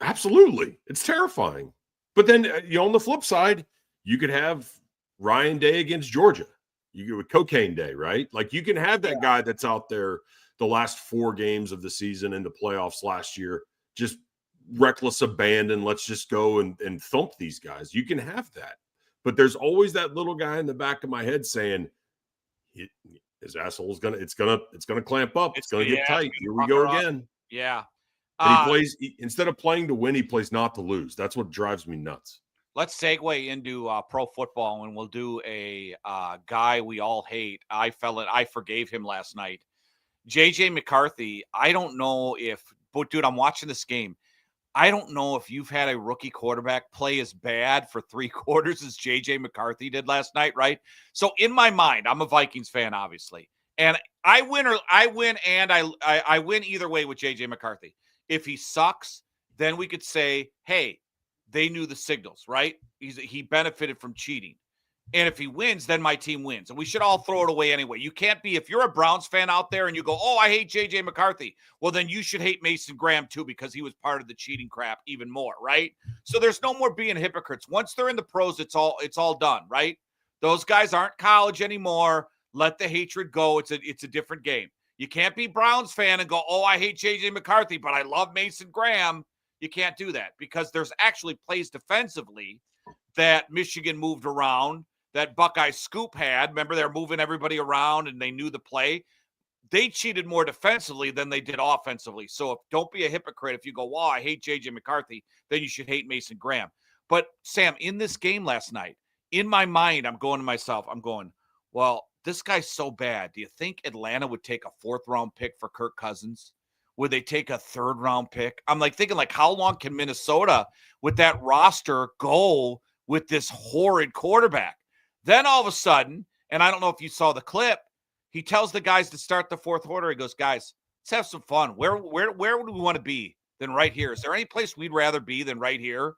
Absolutely. It's terrifying. But then, on the flip side, you could have Ryan Day against Georgia. You get with Cocaine Day, right? Like, you can have that guy that's out there the last 4 games of the season in the playoffs last year, just reckless abandon. Let's just go and thump these guys. You can have that. But there's always that little guy in the back of my head saying, his asshole is it's gonna clamp up. It's gonna get tight. Here we go again. Yeah. And he plays, instead of playing to win, he plays not to lose. That's what drives me nuts. Let's segue into pro football, and we'll do a guy we all hate. I forgave him last night. JJ McCarthy. I don't know but dude, I'm watching this game. I don't know if you've had a rookie quarterback play as bad for 3 quarters as JJ McCarthy did last night, right? So in my mind, I'm a Vikings fan, obviously, and I win either way with JJ McCarthy. If he sucks, then we could say, hey, they knew the signals, right? He benefited from cheating. And if he wins, then my team wins. And we should all throw it away anyway. You can't be, if you're a Browns fan out there and you go, oh, I hate J.J. McCarthy, well, then you should hate Mason Graham too, because he was part of the cheating crap even more, right? So there's no more being hypocrites. Once they're in the pros, it's all done, right? Those guys aren't college anymore. Let the hatred go. It's a different game. You can't be Browns fan and go, oh, I hate J.J. McCarthy, but I love Mason Graham. You can't do that, because there's actually plays defensively that Michigan moved around, that Buckeye Scoop had. Remember, they're moving everybody around and they knew the play. They cheated more defensively than they did offensively. So don't be a hypocrite. If you go, wow, I hate J.J. McCarthy, then you should hate Mason Graham. But Sam, in this game last night, in my mind, I'm going to myself, well, this guy's so bad. Do you think Atlanta would take a 4th-round pick for Kirk Cousins? Would they take a 3rd-round pick? I'm thinking, how long can Minnesota with that roster go with this horrid quarterback. Then all of a sudden, and I don't know if you saw the clip, he tells the guys to start the fourth quarter. He goes, guys, let's have some fun. Where would we want to be than right here? Is there any place we'd rather be than right here?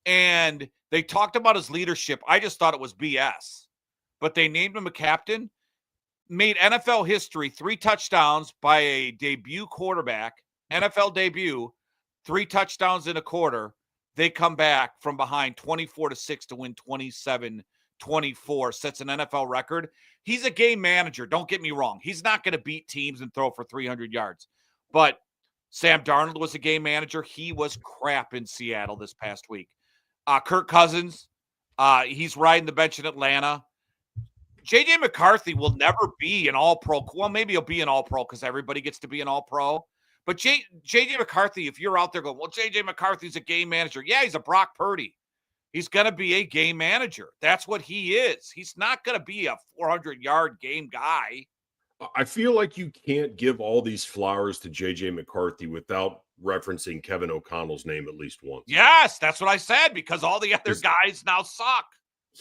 And they talked about his leadership. I just thought it was BS. But they named him a captain, made NFL history, 3 touchdowns by a debut quarterback, NFL debut, 3 touchdowns in a quarter. They come back from behind 24-6 to win 27-24, sets an NFL record. He's a game manager. Don't get me wrong. He's not going to beat teams and throw for 300 yards. But Sam Darnold was a game manager. He was crap in Seattle this past week. Kirk Cousins, he's riding the bench in Atlanta. J.J. McCarthy will never be an all-pro. Well, maybe he'll be an all-pro because everybody gets to be an all-pro. But J.J. McCarthy, if you're out there going, well, J.J. McCarthy's a game manager. Yeah, he's a Brock Purdy. He's going to be a game manager. That's what he is. He's not going to be a 400-yard game guy. I feel like you can't give all these flowers to J.J. McCarthy without referencing Kevin O'Connell's name at least once. Yes, that's what I said, because all the other guys now suck.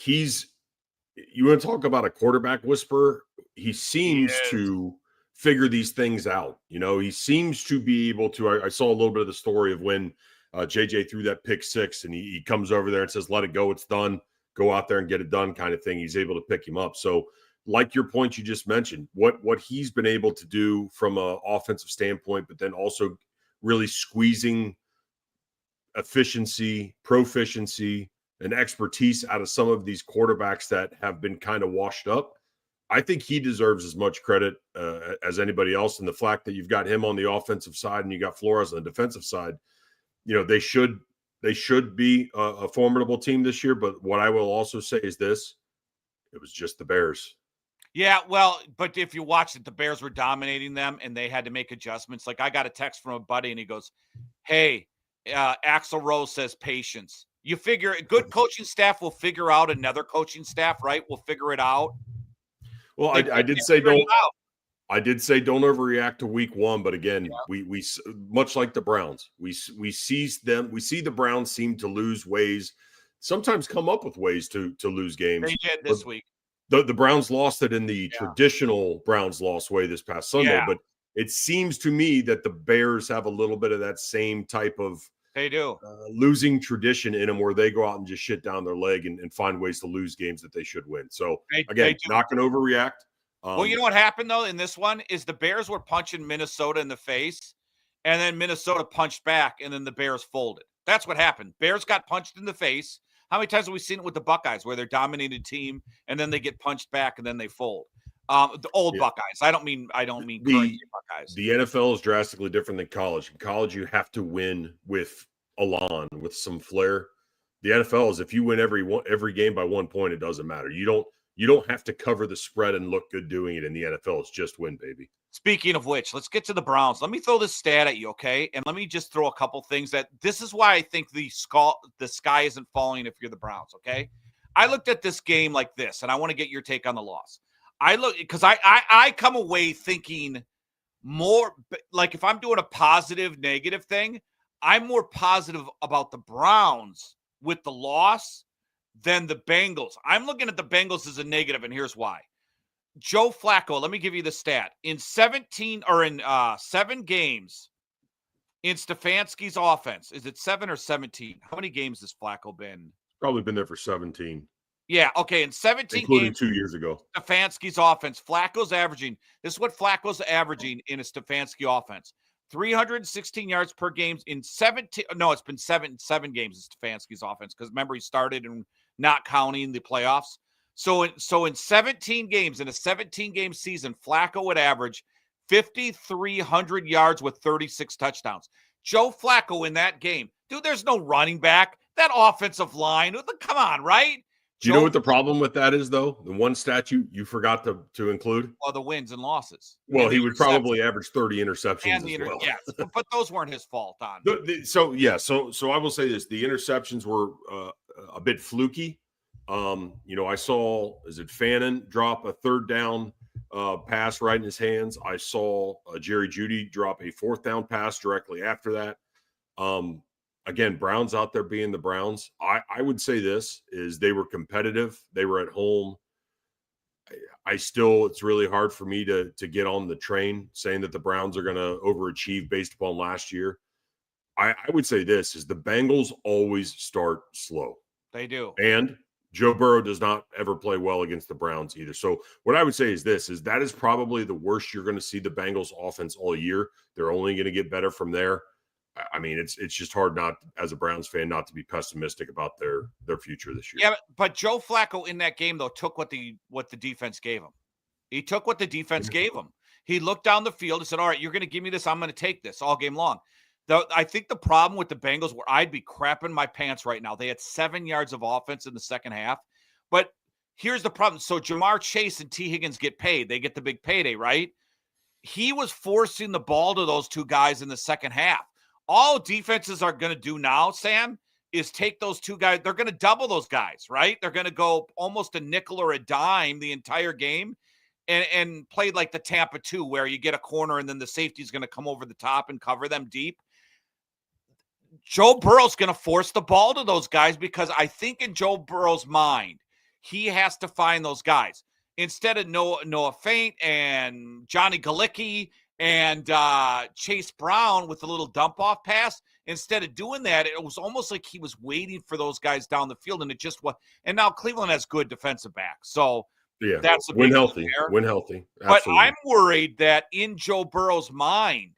You want to talk about a quarterback whisperer? He seems to figure these things out. You know, he seems to be able to. I saw a little bit of the story of when JJ threw that pick 6 and he comes over there and says, let it go. It's done. Go out there and get it done kind of thing. He's able to pick him up. So like your point you just mentioned, what he's been able to do from an offensive standpoint, but then also really squeezing efficiency, proficiency, and expertise out of some of these quarterbacks that have been kind of washed up. I think he deserves as much credit as anybody else. And the fact that you've got him on the offensive side and you got Flores on the defensive side, you know, they should be a formidable team this year. But what I will also say is this: it was just the Bears. Yeah, well, but if you watched it, the Bears were dominating them and they had to make adjustments. Like, I got a text from a buddy and he goes, hey, Axl Rose says patience. You figure a good coaching staff will figure out another coaching staff, right? We'll figure it out. Well, I did say don't overreact to week 1, but again, we much like the Browns, we see the Browns seem to lose ways, sometimes come up with ways to lose games. They did this week. The Browns lost it in the traditional Browns loss way this past Sunday, but it seems to me that the Bears have a little bit of that same type of losing tradition in them, where they go out and just shit down their leg and find ways to lose games that they should win. So again, not going to overreact. Well, you know what happened though in this one is the Bears were punching Minnesota in the face, and then Minnesota punched back, and then the Bears folded. That's what happened. Bears got punched in the face. How many times have we seen it with the Buckeyes, where they're dominated team and then they get punched back and then they fold? The old Buckeyes. I don't mean current Buckeyes. The NFL is drastically different than college. In college, you have to win with elan, with some flair. The NFL is, if you win every game by 1 point, it doesn't matter. You don't have to cover the spread and look good doing it in the NFL. It's just win, baby. Speaking of which, let's get to the Browns. Let me throw this stat at you, okay? And let me just throw a couple things this is why I think the sky isn't falling if you're the Browns, okay? I looked at this game like this, and I want to get your take on the loss. Because I come away thinking more, like, if I'm doing a positive, negative thing, I'm more positive about the Browns with the loss than the Bengals. I'm looking at the Bengals as a negative, and here's why. Joe Flacco, let me give you the stat. In 7 games in Stefanski's offense, is it 7 or 17? How many games has Flacco been? Probably been there for 17. Yeah, okay. In 17 including games, 2 years ago. Stefanski's offense, Flacco's averaging. This is what Flacco's averaging in a Stefanski offense. 316 yards per game in 17. No, it's been seven games in Stefanski's offense, because remember, he started and not counting the playoffs. So in 17 games, in a 17-game season, Flacco would average 5,300 yards with 36 touchdowns. Joe Flacco in that game. Dude, there's no running back. That offensive line, come on, right? Do you know what the problem with that is, though? The one stat you forgot to include? Well, the wins and losses. Well, he would probably average 30 interceptions as well. Yeah, but those weren't his fault. So I will say this. The interceptions were a bit fluky. I saw, Fannin drop a 3rd down pass right in his hands. I saw Jerry Jeudy drop a 4th down pass directly after that. again, Browns out there being the Browns. I would say this is they were competitive. They were at home. It's really hard for me to get on the train saying that the Browns are going to overachieve based upon last year. I would say this is the Bengals always start slow. They do. And Joe Burrow does not ever play well against the Browns either. So what I would say is this, is that is probably the worst you're going to see the Bengals offense all year. They're only going to get better from there. I mean, it's just hard not, as a Browns fan, not to be pessimistic about their future this year. Yeah, but Joe Flacco in that game, though, took what the defense gave him. He took what the defense gave him. He looked down the field and said, all right, you're going to give me this. I'm going to take this all game long. I think the problem with the Bengals, where I'd be crapping my pants right now, they had 7 yards of offense in the second half. But here's the problem. So Jamar Chase and T. Higgins get paid. They get the big payday, right? He was forcing the ball to those two guys in the second half. All defenses are going to do now, Sam, is take those two guys. They're going to double those guys, right? They're going to go almost a nickel or a dime the entire game and play like the Tampa 2, where you get a corner and then the safety is going to come over the top and cover them deep. Joe Burrow's going to force the ball to those guys because I think in Joe Burrow's mind, he has to find those guys. Instead of Noah Fant and Johnny Galicki and Chase Brown with a little dump-off pass, instead of doing that, it was almost like he was waiting for those guys down the field, and it just was. And now Cleveland has good defensive backs, so yeah, that's a win big healthy. Win healthy. Absolutely. But I'm worried that in Joe Burrow's mind,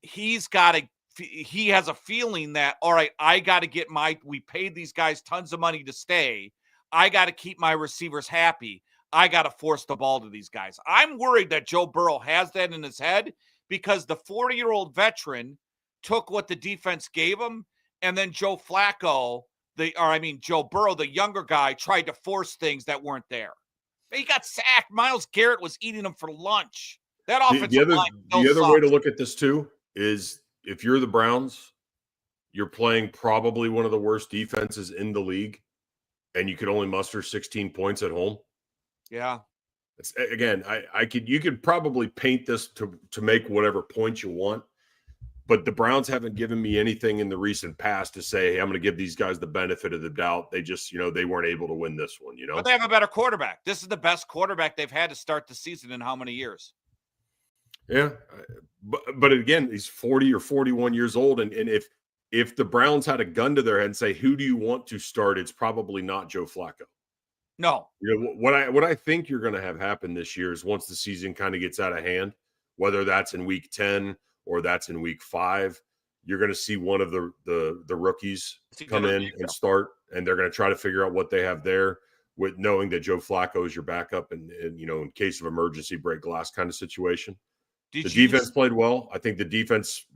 he has a feeling that, all right, I got to get we paid these guys tons of money to stay. I got to keep my receivers happy. I got to force the ball to these guys. I'm worried that Joe Burrow has that in his head because the 40-year-old veteran took what the defense gave him, and then Joe Burrow, the younger guy, tried to force things that weren't there. He got sacked. Myles Garrett was eating them for lunch. That offensive line. The other way to look at this too is if you're the Browns, you're playing probably one of the worst defenses in the league, and you could only muster 16 points at home. Yeah. You could probably paint this to make whatever point you want, but the Browns haven't given me anything in the recent past to say, hey, I'm going to give these guys the benefit of the doubt. They just, they weren't able to win this one, But they have a better quarterback. This is the best quarterback they've had to start the season in how many years? Yeah. But again, he's 40 or 41 years old. And if the Browns had a gun to their head and say, who do you want to start? It's probably not Joe Flacco. No. What I think you're going to have happen this year is once the season kind of gets out of hand, whether that's in week 10 or that's in week 5, you're going to see one of the rookies come in and start, and they're going to try to figure out what they have there, with knowing that Joe Flacco is your backup and in case of emergency, break glass kind of situation. The defense played well. I think the defense,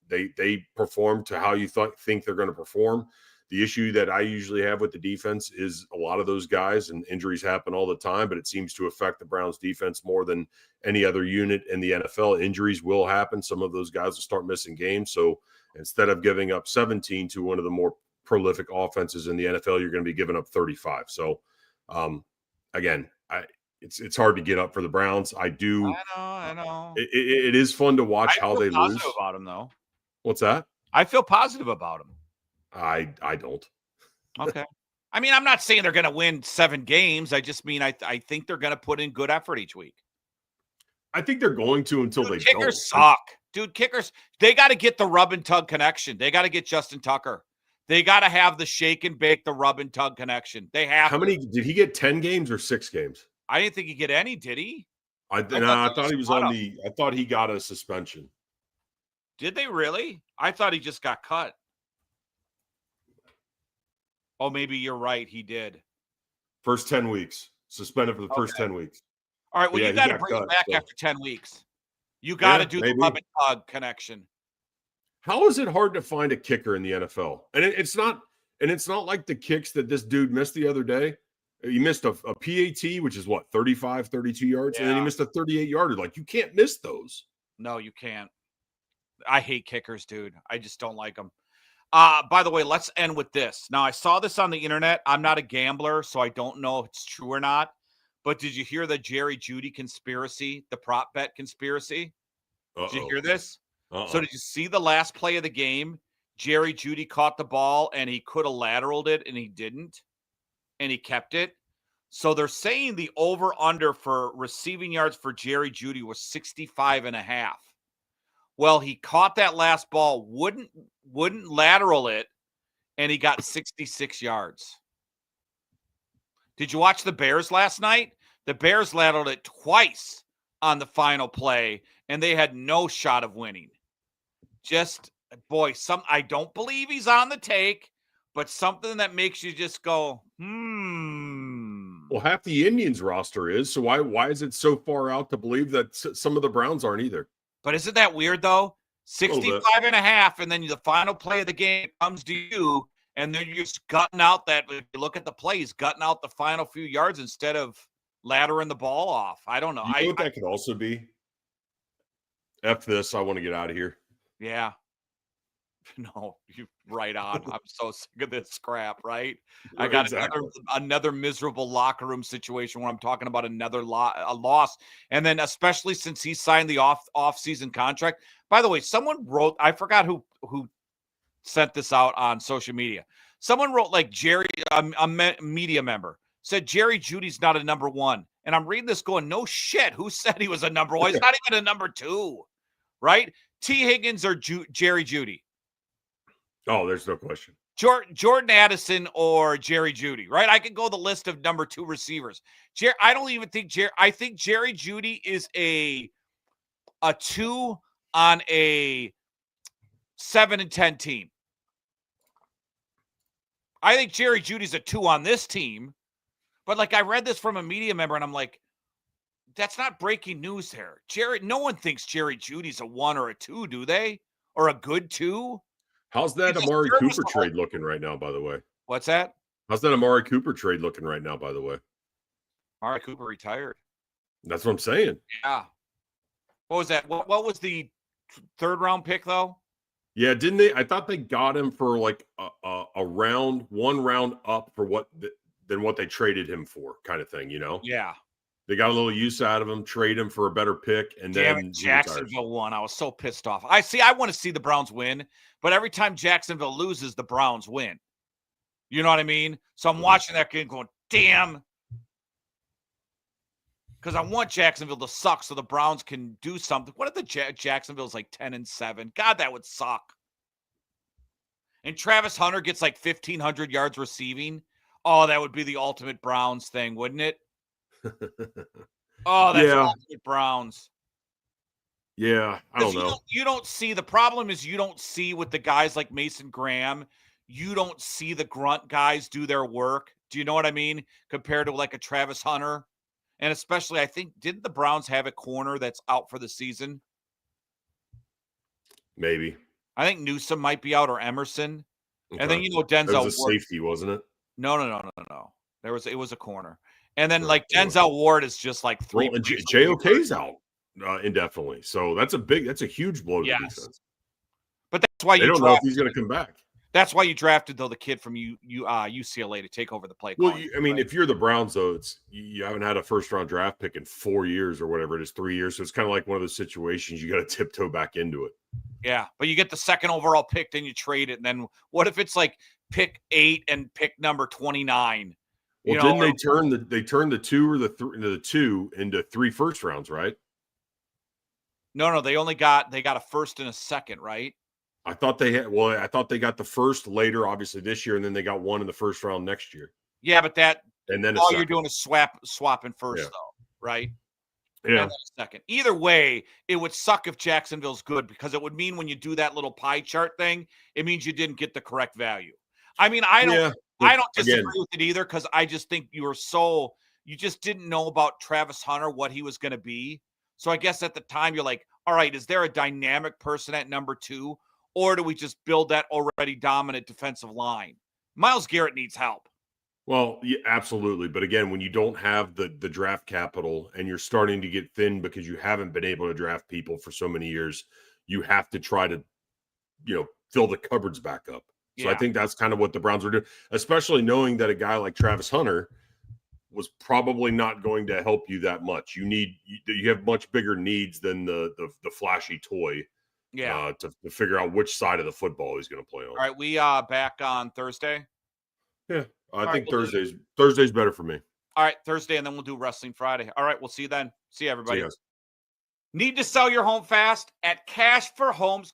they performed to how you think they're going to perform. The issue that I usually have with the defense is a lot of those guys, and injuries happen all the time, but it seems to affect the Browns defense more than any other unit in the NFL. Injuries will happen. Some of those guys will start missing games. So instead of giving up 17 to one of the more prolific offenses in the NFL, you're going to be giving up 35. So again, it's hard to get up for the Browns. I know. It is fun to watch how they lose. I feel positive about them, though. What's that? I feel positive about them. I don't. Okay. I mean, I'm not saying they're going to win 7 games. I just mean I think they're going to put in good effort each week. I think they're going to until they don't. Kickers suck. Dude, kickers, they got to get the rub and tug connection. They got to get Justin Tucker. They got to have the shake and bake, the rub and tug connection. They have. How many did he get? 10 games or 6 games? I didn't think he'd get any, did he? I thought he was on I thought he got a suspension. Did they really? I thought he just got cut. Oh, maybe you're right. He did. First 10 weeks. Suspended for the first 10 weeks. All right. Well, you got to bring him back after 10 weeks. You got to do the rub and tug connection. How is it hard to find a kicker in the NFL? And it's not like the kicks that this dude missed the other day. He missed a PAT, which is 35, 32 yards. Yeah. And then he missed a 38-yarder. Like, you can't miss those. No, you can't. I hate kickers, dude. I just don't like them. By the way, let's end with this. Now, I saw this on the internet. I'm not a gambler, so I don't know if it's true or not. But did you hear the Jerry Jeudy conspiracy, the prop bet conspiracy? Did you hear this? So did you see the last play of the game? Jerry Jeudy caught the ball and he could have lateraled it and he didn't, and he kept it. So they're saying the over-under for receiving yards for Jerry Jeudy was 65.5. Well, he caught that last ball, wouldn't lateral it, and he got 66 yards. Did you watch the Bears last night? The Bears lateraled it twice on the final play, and they had no shot of winning. Just, boy, I don't believe he's on the take, but something that makes you just go, Well, half the Indians roster is, so why is it so far out to believe that some of the Browns aren't either? But isn't that weird, though? 65.5, and then the final play of the game comes to you, and then you're just gutting out that. If you look at the play, he's gutting out the final few yards instead of laddering the ball off. I don't know. You know what that could also be? F this. I want to get out of here. Yeah. No, you right on. I'm so sick of this crap, right? I got another miserable locker room situation where I'm talking about another a loss. And then especially since he signed the off-season contract. By the way, someone wrote, I forgot who sent this out on social media. Someone wrote like Jerry, a media member, said Jerry Jeudy's not a number one. And I'm reading this going, no shit. Who said he was a number one? He's not even a number two, right? T. Higgins or Jerry Jeudy? Oh, there's no question. Jordan Addison or Jerry Jeudy, right? I could go the list of number two receivers. I don't even think I think Jerry Jeudy is a 2 on a 7-10 team. I think Jerry Judy's a 2 on this team, but like I read this from a media member and I'm like, that's not breaking news here. No one thinks Jerry Judy's a 1 or a 2, do they? Or a good 2? How's that Amari Cooper trade looking right now, by the way? What's that? How's that Amari Cooper trade looking right now, by the way? Amari Cooper retired. That's what I'm saying. Yeah. What was that? What was the third round pick, though? Yeah, didn't they? I thought they got him for like a round, one round up for than what they traded him for, kind of thing, you know? Yeah. They got a little use out of him, trade him for a better pick, and then Jacksonville won. I was so pissed off. I want to see the Browns win, but every time Jacksonville loses, the Browns win. You know what I mean? So I'm watching that game going, damn. Because I want Jacksonville to suck so the Browns can do something. What if the Jacksonville's like 10-7? God, that would suck. And Travis Hunter gets like 1,500 yards receiving. Oh, that would be the ultimate Browns thing, wouldn't it? Oh, that's ultimate Browns. Yeah, I don't know. You don't see, the problem is you don't see with the guys like Mason Graham, you don't see the grunt guys do their work. Do you know what I mean? Compared to like a Travis Hunter. And especially, I think, didn't the Browns have a corner that's out for the season? Maybe. I think Newsome might be out or Emerson. Okay. And then, Denzel. It was a safety, wasn't it? No. It was a corner. And then, like, Denzel Ward is just like 3. Well, JOK's out indefinitely. So that's a huge blow to the defense. But that's why they don't know if he's going to come back. That's why you drafted, though, the kid from UCLA to take over the play. Well, if you're the Browns, though, you haven't had a first-round draft pick in 4 years or whatever it is, 3 years. So it's kind of like one of those situations you got to tiptoe back into it. Yeah, but you get the second overall pick, then you trade it. And then what if it's like pick 8 and pick number 29? Well, didn't they turn the 2 or the 2 into 3 first rounds, right? No, they got a first and a second, right? I thought they got the first later, obviously this year, and then they got 1 in the first round next year. Yeah, but and then all you're doing is swapping first, though, right? Yeah. And then a second. Either way, it would suck if Jacksonville's good because it would mean when you do that little pie chart thing, it means you didn't get the correct value. I mean, I don't disagree with it either because I just think you just didn't know about Travis Hunter, what he was going to be. So I guess at the time you're like, all right, is there a dynamic person at number 2? Or do we just build that already dominant defensive line? Myles Garrett needs help. Well, yeah, absolutely. But again, when you don't have the draft capital and you're starting to get thin because you haven't been able to draft people for so many years, you have to try to, fill the cupboards back up. So I think that's kind of what the Browns were doing, especially knowing that a guy like Travis Hunter was probably not going to help you that much. You have much bigger needs than the flashy toy Yeah. to figure out which side of the football he's going to play on. All right, we back on Thursday. Yeah, I think we'll do Thursday's better for me. All right, Thursday, and then we'll do Wrestling Friday. All right, we'll see you then. See you, everybody. See ya. Need to sell your home fast? At Cash for Homes